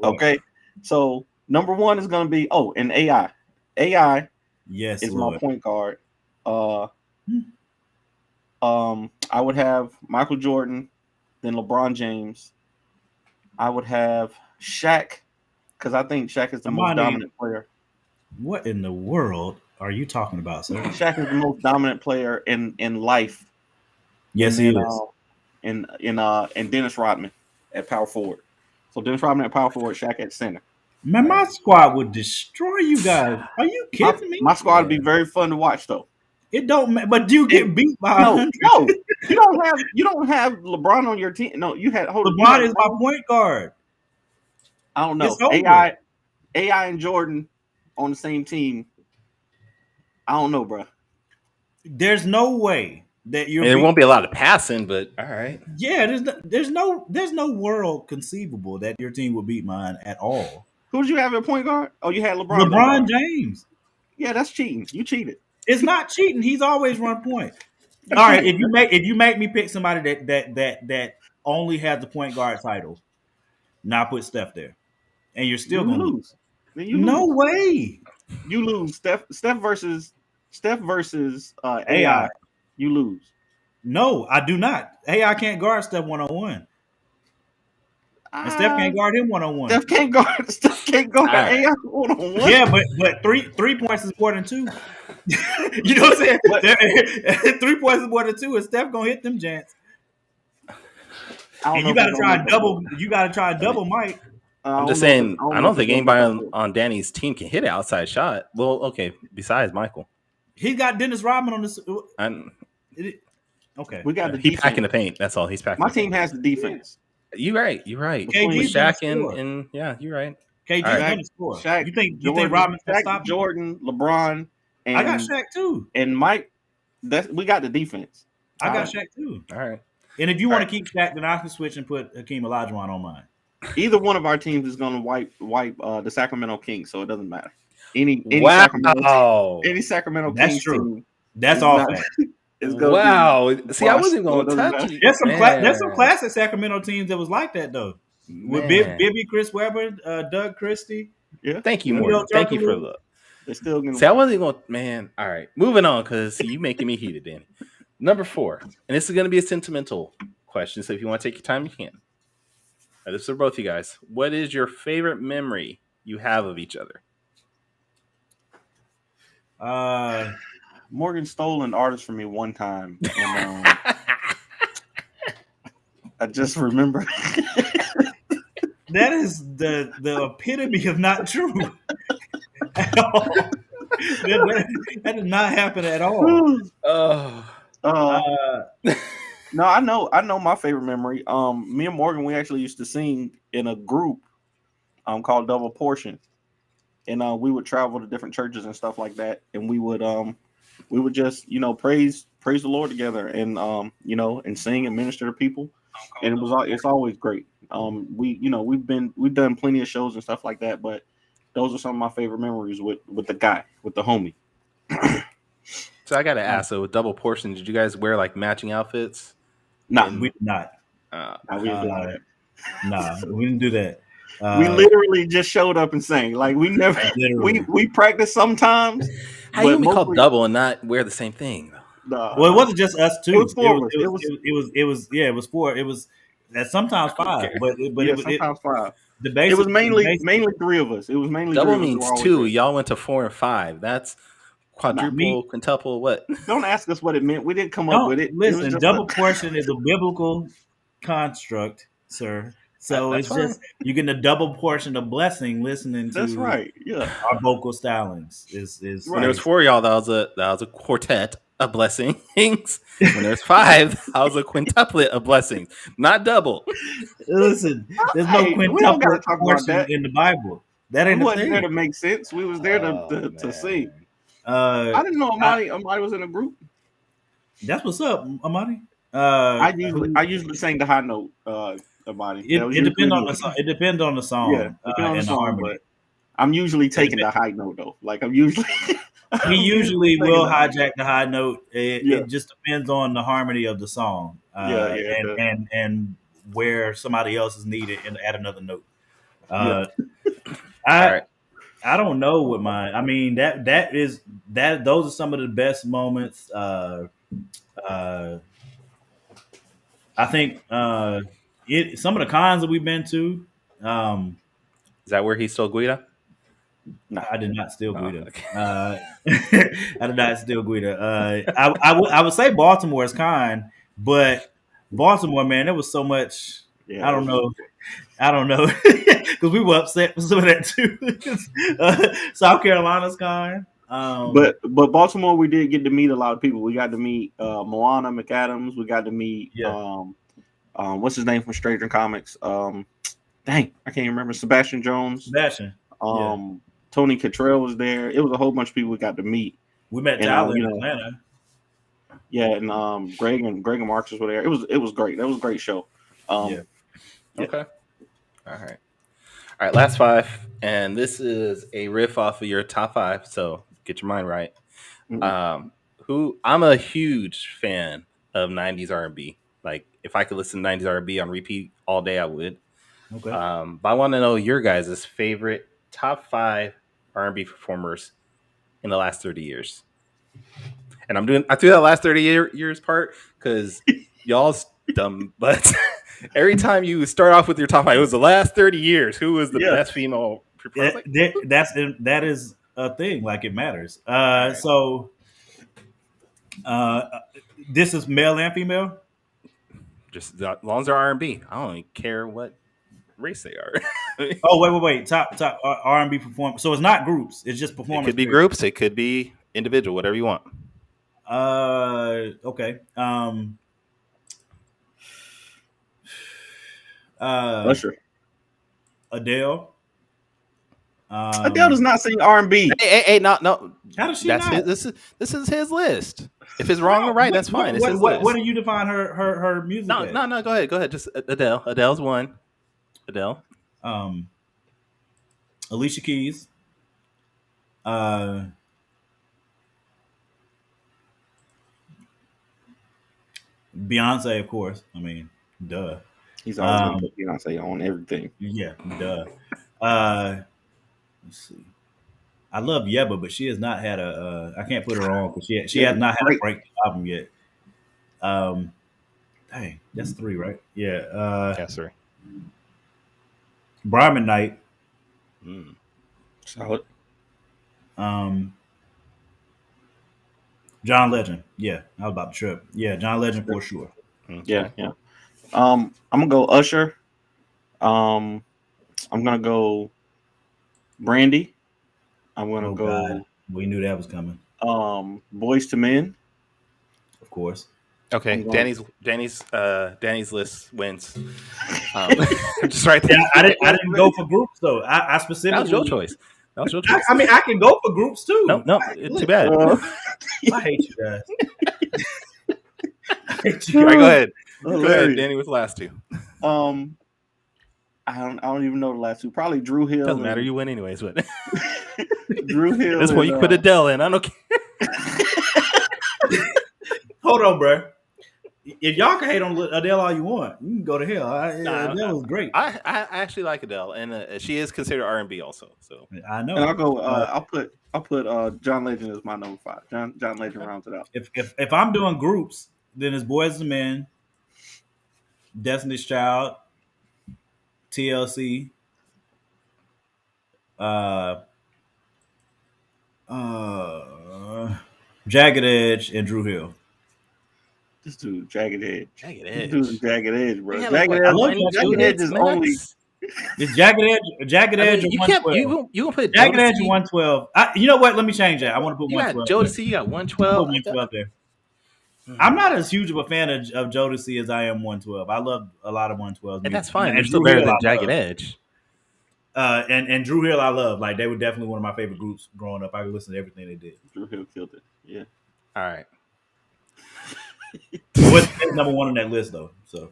Okay, so number 1 is going to be and AI. Yes, is my point guard. I would have Michael Jordan, then LeBron James. I would have Shaq, because I think Shaq is the most dominant player. What in the world are you talking about, sir? Shaq is the most dominant player in life. Yes, he is. And Dennis Rodman at power forward. So Dennis Rodman at power forward, Shaq at center. Man, my squad would destroy you guys. Are you kidding me? My squad would be very fun to watch, though. It don't matter, but you get beat by 100. No, you don't have LeBron on your team. No, you had LeBron is my point guard. I don't know. AI and Jordan on the same team. I don't know, bro. There's no way that you're. There won't be a lot of passing, but all right. Yeah, there's no world conceivable that your team would beat mine at all. Who did you have at point guard? Oh, you had LeBron. LeBron James. Yeah, that's cheating. You cheated. It's not cheating. He's always run point. All right, if you make me pick somebody that only has the point guard title, now put Steph there, and you're still gonna lose. No way. You lose. Steph versus AI. You lose. No, I do not. AI can't guard Steph 1-on-1. And Steph can't guard him 1-on-1. Steph can't guard AI 1-on-1. Yeah, but three points is more than 2. You know what I'm saying? 3 points is more than 2, and Steph gonna hit them jants. And you gotta try double. You gotta try double Mike. I'm just saying. I don't think anybody on Danny's team can hit an outside shot. Well, okay. Besides Michael, he's got Dennis Rodman on this. Okay, we got the. He's packing the paint. That's all. He's packing. My team has the defense. You're right. KG's Shaq and yeah, you're right. KG's gonna score. Shaq, you think Rodman's gonna stop Jordan, LeBron, and I got Shaq too. And Mike, we got the defense. I got Shaq too. All right. And if you want to keep Shaq, then I can switch and put Hakeem Olajuwon on mine. Either one of our teams is going to wipe the Sacramento Kings, so it doesn't matter. Any Sacramento That's Kings true. team. That's all. Wow. See, I wasn't going to touch it. There's some classic Sacramento teams that was like that though. With Bibby, Chris Webber, Doug Christie. Yeah. Thank you, Morgan. Thank you for the. They're still going to. See, I wasn't going. Man, all right. Moving on, because you making me heated, Danny. Number 4, and this is going to be a sentimental question. So if you want to take your time, you can. Now, this is for both you guys. What is your favorite memory you have of each other? Morgan stole an artist from me one time. And, I just remember. That is the epitome of not true at all. That did not happen at all. Oh, No, I know my favorite memory. Me and Morgan, we actually used to sing in a group called Double Portion. And we would travel to different churches and stuff like that. And we would just, praise the Lord together and and sing and minister to people. And it's always great. We've done plenty of shows and stuff like that, but those are some of my favorite memories with the guy, with the homie. So I gotta ask, so with Double Portion, did you guys wear like matching outfits? Nah, we did not. we didn't do that. Nah, we didn't do that. We literally just showed up and sang. Like we never we practiced sometimes. How you be called double and not wear the same thing? Well, it wasn't just us two. It was four of us. It was four. It was sometimes five, but sometimes five. The basic, it was mainly three of us. It was mainly double three means two. Y'all went to 4 and 5. That's quadruple, quintuple. What? Don't ask us what it meant. We didn't come up with it. Listen, double portion is a biblical construct, sir. So it's fine. Just you're getting a double portion of blessing listening to. That's right. Yeah, our vocal stylings is. When right. There was 4 of y'all, that was a quartet of blessings. When there's 5, that was a quintuplet of blessings, not double. Listen, there's no quintuplet portion in the Bible. That ain't we the wasn't thing. There to make sense. We was there to sing. I didn't know Amadi was in a group. That's what's up, Amadi. I usually sang the high note. Amadi. It depends on the song. It depends on the song. Yeah, and the harmony. But I'm usually taking the high note though. Like I'm usually. He usually will hijack the high note. It just depends on the harmony of the song. And where somebody else is needed and add another note. I don't know what mine. I mean those are some of the best moments. I think some of the cons that we've been to. Is that where he stole Guida? No, I did not steal Guida. Okay. I did not steal Guida. I would say Baltimore is kind, but Baltimore, man, there was so much. Yeah, I don't know, because we were upset for some of that too. South Carolina's kind, but Baltimore, we did get to meet a lot of people. We got to meet Moana McAdams. We got to meet what's his name from Stranger Comics? Dang, I can't remember. Sebastian Jones. Tony Cottrell was there. It was a whole bunch of people we got to meet. We met Tyler in Atlanta. Yeah, and Greg and Marcus were there. It was great. That was a great show. Okay. All right. Last 5, and this is a riff off of your top 5. So get your mind right. Mm-hmm. I'm a huge fan of 90s R&B. Like if I could listen to 90s R&B on repeat all day, I would. Okay. But I want to know your guys' favorite top 5 R&B performers in the last 30 years. And I threw that last 30 years part because y'all's dumb, but every time you start off with your top 5, it was the last 30 years. Who was the best female performer? That is a thing. Like it matters. So this is male and female? Just as long as they're R&B. I don't even care what race they are. Oh, wait. Top R&B performance. So it's not groups. It's just performance. It could be groups. It could be individual. Whatever you want. Okay. Usher. Adele. Adele does not sing R&B. Hey, no. How does she not? This is his list. If it's wrong or right, that's fine. It's his list. What do you define her music? No. Go ahead. Just Adele. Adele's one. Adele. Alicia Keys. Beyonce, of course. I mean, duh. He's always going to put Beyonce on everything. Yeah, duh. Let's see. I love Yeba, but she has not had I can't put her on because she has not had a breakthrough album yet. Dang, that's 3, right? Yeah. That's 3. Brian McKnight. Solid. John Legend. Yeah, I was about to trip. Yeah, John Legend for sure. Yeah. I'm gonna go Usher. I'm gonna go Brandy. I'm gonna Oh go God, we knew that was coming. Boys to Men. Of course. Okay, I'm going- Danny's list wins. Just right there. Yeah, I didn't go for groups though. I That specifically. was your choice. That was your choice. I mean, I can go for groups too. No, too bad. I hate you guys. I hate All you. right, go ahead. Go ahead, Hilarious. Danny, with the last two. I don't even know the last two. Probably Drew Hill. Doesn't matter. You win anyways. But Drew Hill. this point, you put Adele in. I don't care. Hold on, bro. If y'all can hate on Adele all you want, you can go to hell. Adele was great. I actually like Adele, and she is considered R&B also. So I know. And I'll go. I'll put John Legend as my number 5. John Legend rounds it out. If I'm doing groups, then it's Boys and Men, Destiny's Child, TLC, Jagged Edge, and Drew Hill. This dude, Jagged Edge. Jagged This Edge. dude's Jagged Edge, bro. Yeah, Jagged like, Edge. love Jagged Edge is only. It's Jagged Edge. You or can't. 112. You can put Jagged Jodeci. Edge and 112. You know what? Let me change that. I want to put You got 112. Jodeci. You got Put 112. 112 there. I'm not as huge of a fan of Jodeci as I am 112. I love a lot of 112. And that's fine. And You're still Drew better Hill than I Jagged love. Edge. And Drew Hill I love. Like, they were definitely one of my favorite groups growing up. I could listen to everything they did. Drew Hill killed it. Yeah. All right. What's number one on that list though? So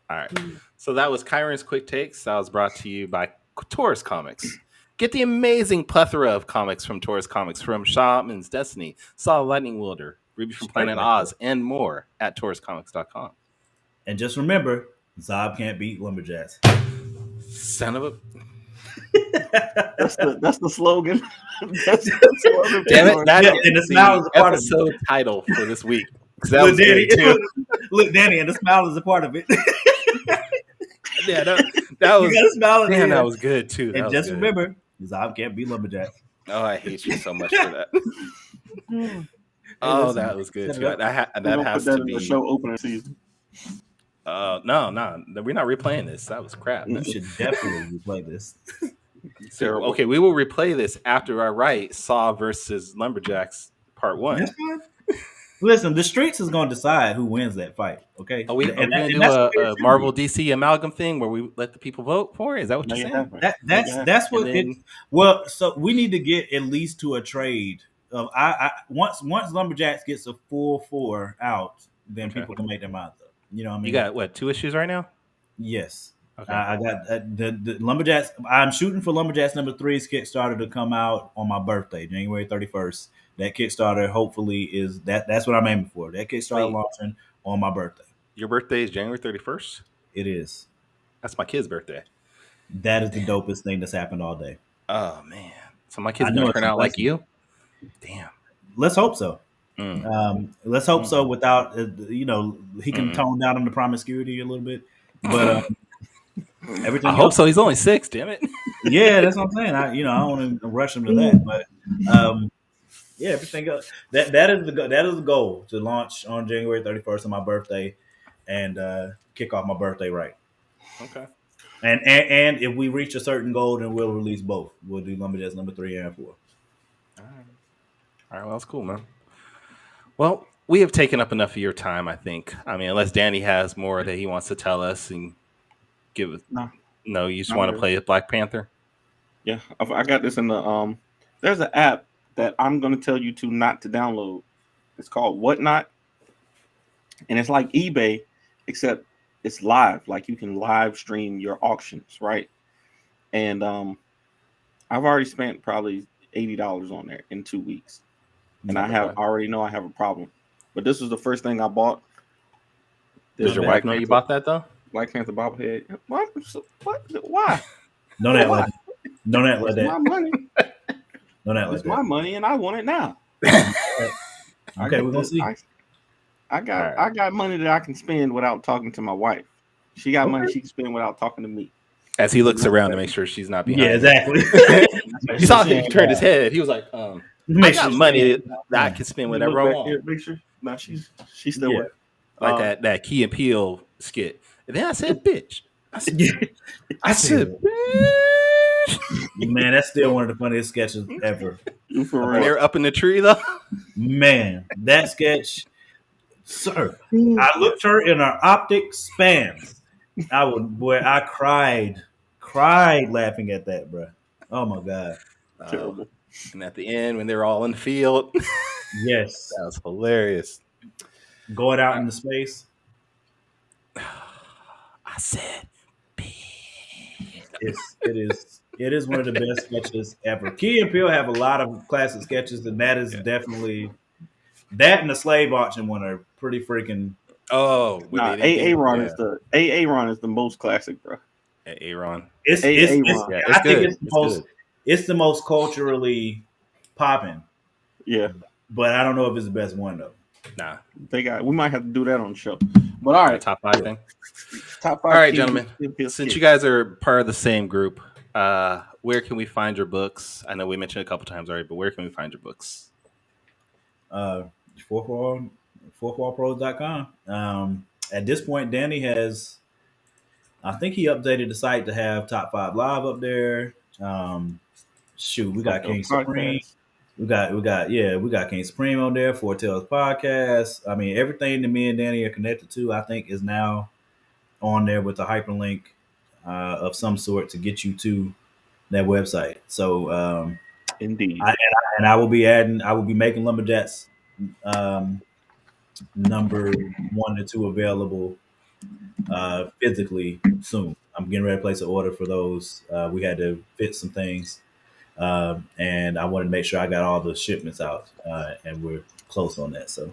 All right. So that was Kyrun's Quick Takes. That was brought to you by Taurus Comics. Get the amazing plethora of comics from Taurus Comics, from Shaman's Destiny, Saw Lightning Wielder, Ruby from Planet Oz, and more at tauruscomics.com. and just remember, Zob can't beat Lumberjax. Son of a... That's the slogan. That's the slogan. Damn it. That Yeah, is and the smile is a part of it. episode title for this week. 'Cause that Look, was Danny, good, too. look, Danny, and the smile is a part of it. Yeah, that was... You got a smile in Damn, there. that was good, too. That And was just good. remember, Zob can't beat Lumberjax. Oh, I hate you so much for that. Oh, that was good, too. That has to in be... the show opener season. No, we're not replaying this. That was crap. You should definitely replay this. Terrible. Okay, we will replay this after I write Saw versus Lumberjacks Part 1. That's fine. Listen, the streets is going to decide who wins that fight. Okay, Are we And going to do that's a what it's Marvel DC amalgam thing where we let the people vote for it? Is that what you're Make it saying? happen. That's what And it. then- Well, so we need to get at least to a trade. Of once Lumberjacks gets a full 4 out, then Okay. people can make their minds up. You know what I mean? You got, what, 2 issues right now? Yes. Okay. I got the Lumberjacks. I'm shooting for Lumberjacks number 3's Kickstarter to come out on my birthday, January 31st. That Kickstarter hopefully is that's what I'm aiming for. That Kickstarter Wait. launching on my birthday. Your birthday is January 31st? It is. That's my kid's birthday. That is the dopest thing that's happened all day. Oh, man. So my kid's I know going to it's turn a out like blessing. you? Damn. Let's hope so. Let's hope so. Without he can tone down on the promiscuity a little bit, but everything. I hope else- so. He's only 6, damn it. Yeah, that's what I'm saying. I don't want to rush him to that, but yeah, everything else. That is the goal, to launch on January 31st on my birthday, and kick off my birthday right. Okay. And if we reach a certain goal, then we'll release both. We'll do Lumberjacks number 3 and 4. All right, well, that's cool, man. Well, we have taken up enough of your time, I think. I mean, unless Danny has more that he wants to tell us and give us. No, you just Not want to really. play Black Panther? Yeah, I got this in the There's an app that I'm going to tell you to not to download. It's called Whatnot, and it's like eBay, except it's live. Like, you can live stream your auctions, right? And I've already spent probably $80 on there in 2 weeks, and I already know I have a problem. But this was the first thing I bought. Does your wife know you bought that, though? Black Panther bobblehead. What? Why? Don't act like It's that. my money. Don't act like It's my that. money, and I want it now. Okay, we're gonna see. I got money that I can spend without talking to my wife. She got money she can spend without talking to me. As he looks around to make sure she's not behind. Yeah, exactly. You saw him turn his head. He was like, I Make got sure- money that I can spend whatever I Look back want. here, make sure. No, she's still Yeah. with. Like that Key and Peele skit. And then I said, bitch. I I said, said, bitch. man, that's still one of the funniest sketches ever. For When real. they're up in the tree, though. Man, that sketch, sir. I looked her in her optic spans. I cried laughing at that, bro. Oh my god. Terrible. And at the end, when they're all in the field, that Yes, was hilarious. going out into space. I said, It is one of the best sketches ever. Key and Peele have a lot of classic sketches, and that is definitely that and the slave auction one are pretty freaking. oh, when Nah, they didn't Aaron get- is the Aaron is the most classic, bro. yeah, Aaron. It's, Aaron. Yeah, I it's think good. it's the most. Good. It's the most culturally popping, Yeah, but I don't know if it's the best one though. Nah, we might have to do that on the show. But all right, top 5 thing. top 5. All right, Key gentlemen. and Peele Since skits. you guys are part of the same group, where can we find your books? I know we mentioned a couple times already, but where can we find your books? Fourthwallpros.com. At this point, Danny has, I think he updated the site to have Top 5 Live up there. We got King Supreme. We got King Supreme on there. Four Tales Podcast. I mean, everything that me and Danny are connected to, I think, is now on there with a hyperlink of some sort to get you to that website. So, Indeed. I will be making Lumberjax number 1 and 2 available physically soon. I'm getting ready to place an order for those. We had to fit some things. And I wanted to make sure I got all the shipments out, and we're close on that. So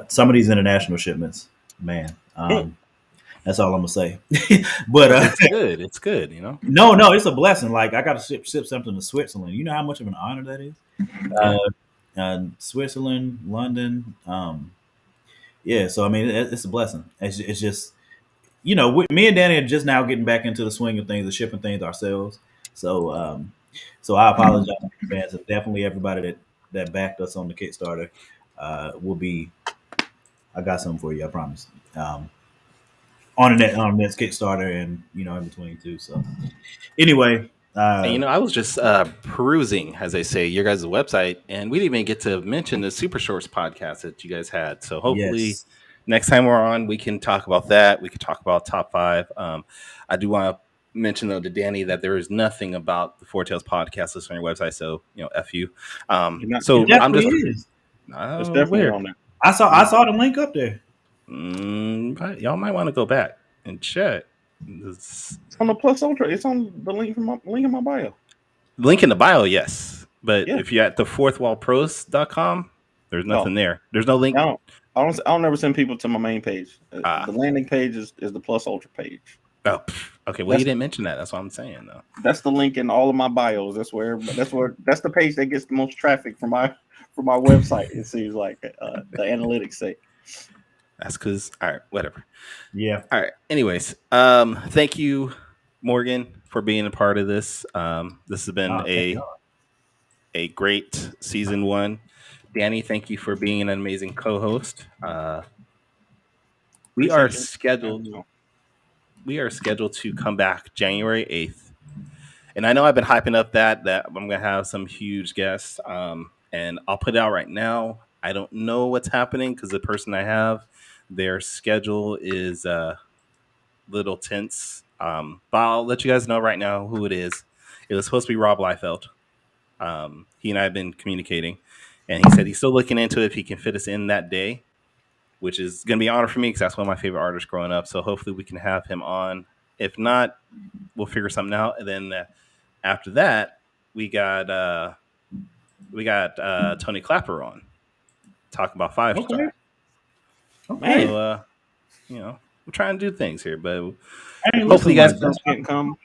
some of these international shipments, man, that's all I'm gonna say. But It's good. It's good, you know? no, it's a blessing. Like I got to ship something to Switzerland. You know how much of an honor that is? Switzerland, London. Yeah, so I mean, it's a blessing. It's just, me and Danny are just now getting back into the swing of things, and shipping things ourselves. So, so I apologize to the fans, and definitely everybody that backed us on the Kickstarter. I got something for you, I promise. On the next Kickstarter, and in between too. So, anyway. And, I was just perusing, as they say, your guys' website, and we didn't even get to mention the Super Shorts podcast that you guys had. So hopefully next time we're on, we can talk about that. We can talk about top 5. I do want to mention, though, to Danny that there is nothing about the Four Tales podcast listed on your website. So, F you. So I'm just... Is. It's definitely on there. I saw the link up there. Y'all might want to go back and check. It's on the Plus Ultra. It's on the link in my bio. Link in the bio, yes. But Yeah. if you're at the fourthwallpros.com, there's nothing there. There's no link. I don't never send people to my main page. The landing page is the Plus Ultra page. Oh, okay. Well, you didn't mention that. That's what I'm saying, though. That's the link in all of my bios. That's the page that gets the most traffic from my website. It seems like the analytics say. That's because, all right, whatever. Yeah. All right. Anyways, thank you, Morgan, for being a part of this. This has been a great season 1. Danny, thank you for being an amazing co-host. We are scheduled to come back January 8th. And I know I've been hyping up that I'm going to have some huge guests. And I'll put it out right now. I don't know what's happening because the person I have, their schedule is little tense. But I'll let you guys know right now who it is. It was supposed to be Rob Liefeld. He and I have been communicating, and he said he's still looking into if he can fit us in that day, which is going to be an honor for me because that's one of my favorite artists growing up. So hopefully we can have him on. If not, we'll figure something out. And then after that, we got Tony Clapper on, talking about 5-star. Okay. So, we're trying to do things here, but hopefully you guys can't come.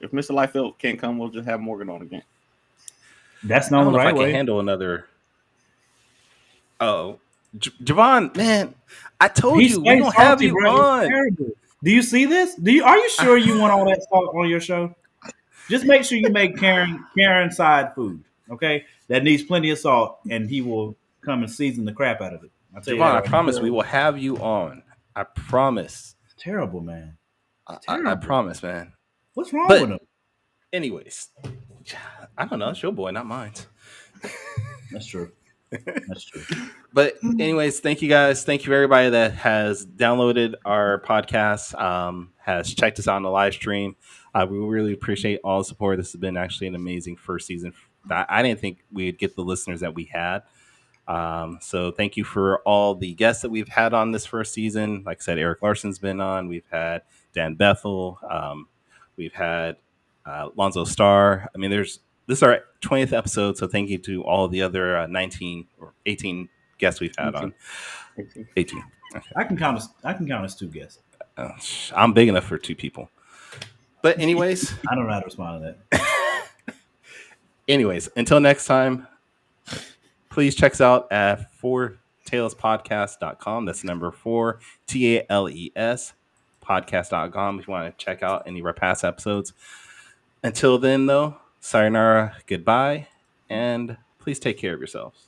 If Mr. Liefeld can't come, we'll just have Morgan on again. That's I not don't the know if I right can way. handle another. Oh, Javon, man, I told you we don't have you on. Do you see this? Are you sure you want all that salt on your show? Just make sure you make Karen side food, okay? That needs plenty of salt, and he will come and season the crap out of it. Javon, I promise we will have you on. I promise. It's terrible, man. I promise, man. What's wrong But with him? anyways, I don't know. It's your boy, not mine. That's true. That's true. But anyways, thank you guys. Thank you everybody that has downloaded our podcast, has checked us out on the live stream. We really appreciate all the support. This has been actually an amazing first season. I didn't think we'd get the listeners that we had. So thank you for all the guests that we've had on this first season. Like I said, Eric Larson's been on. We've had Dan Bethel. We've had Lonzo Starr. I mean, this is our 20th episode, so thank you to all the other 19 or 18 guests we've had 18. on. 18. Okay. I can count us 2 guests. I'm big enough for 2 people. But anyways, I don't know how to respond to that. anyways, until next time, please check us out at 4talespodcast.com. That's number 4 TALES podcast.com if you want to check out any of our past episodes. Until then, though, sayonara, goodbye, and please take care of yourselves.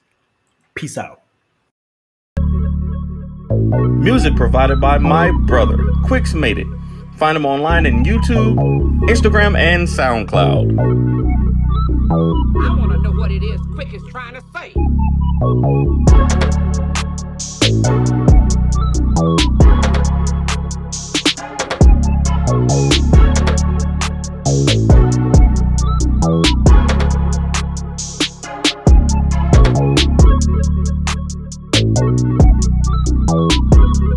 Peace out. Music provided by my brother, Quix Made It. Find him online in YouTube, Instagram, and SoundCloud. I want to know what it is Quick is trying to say.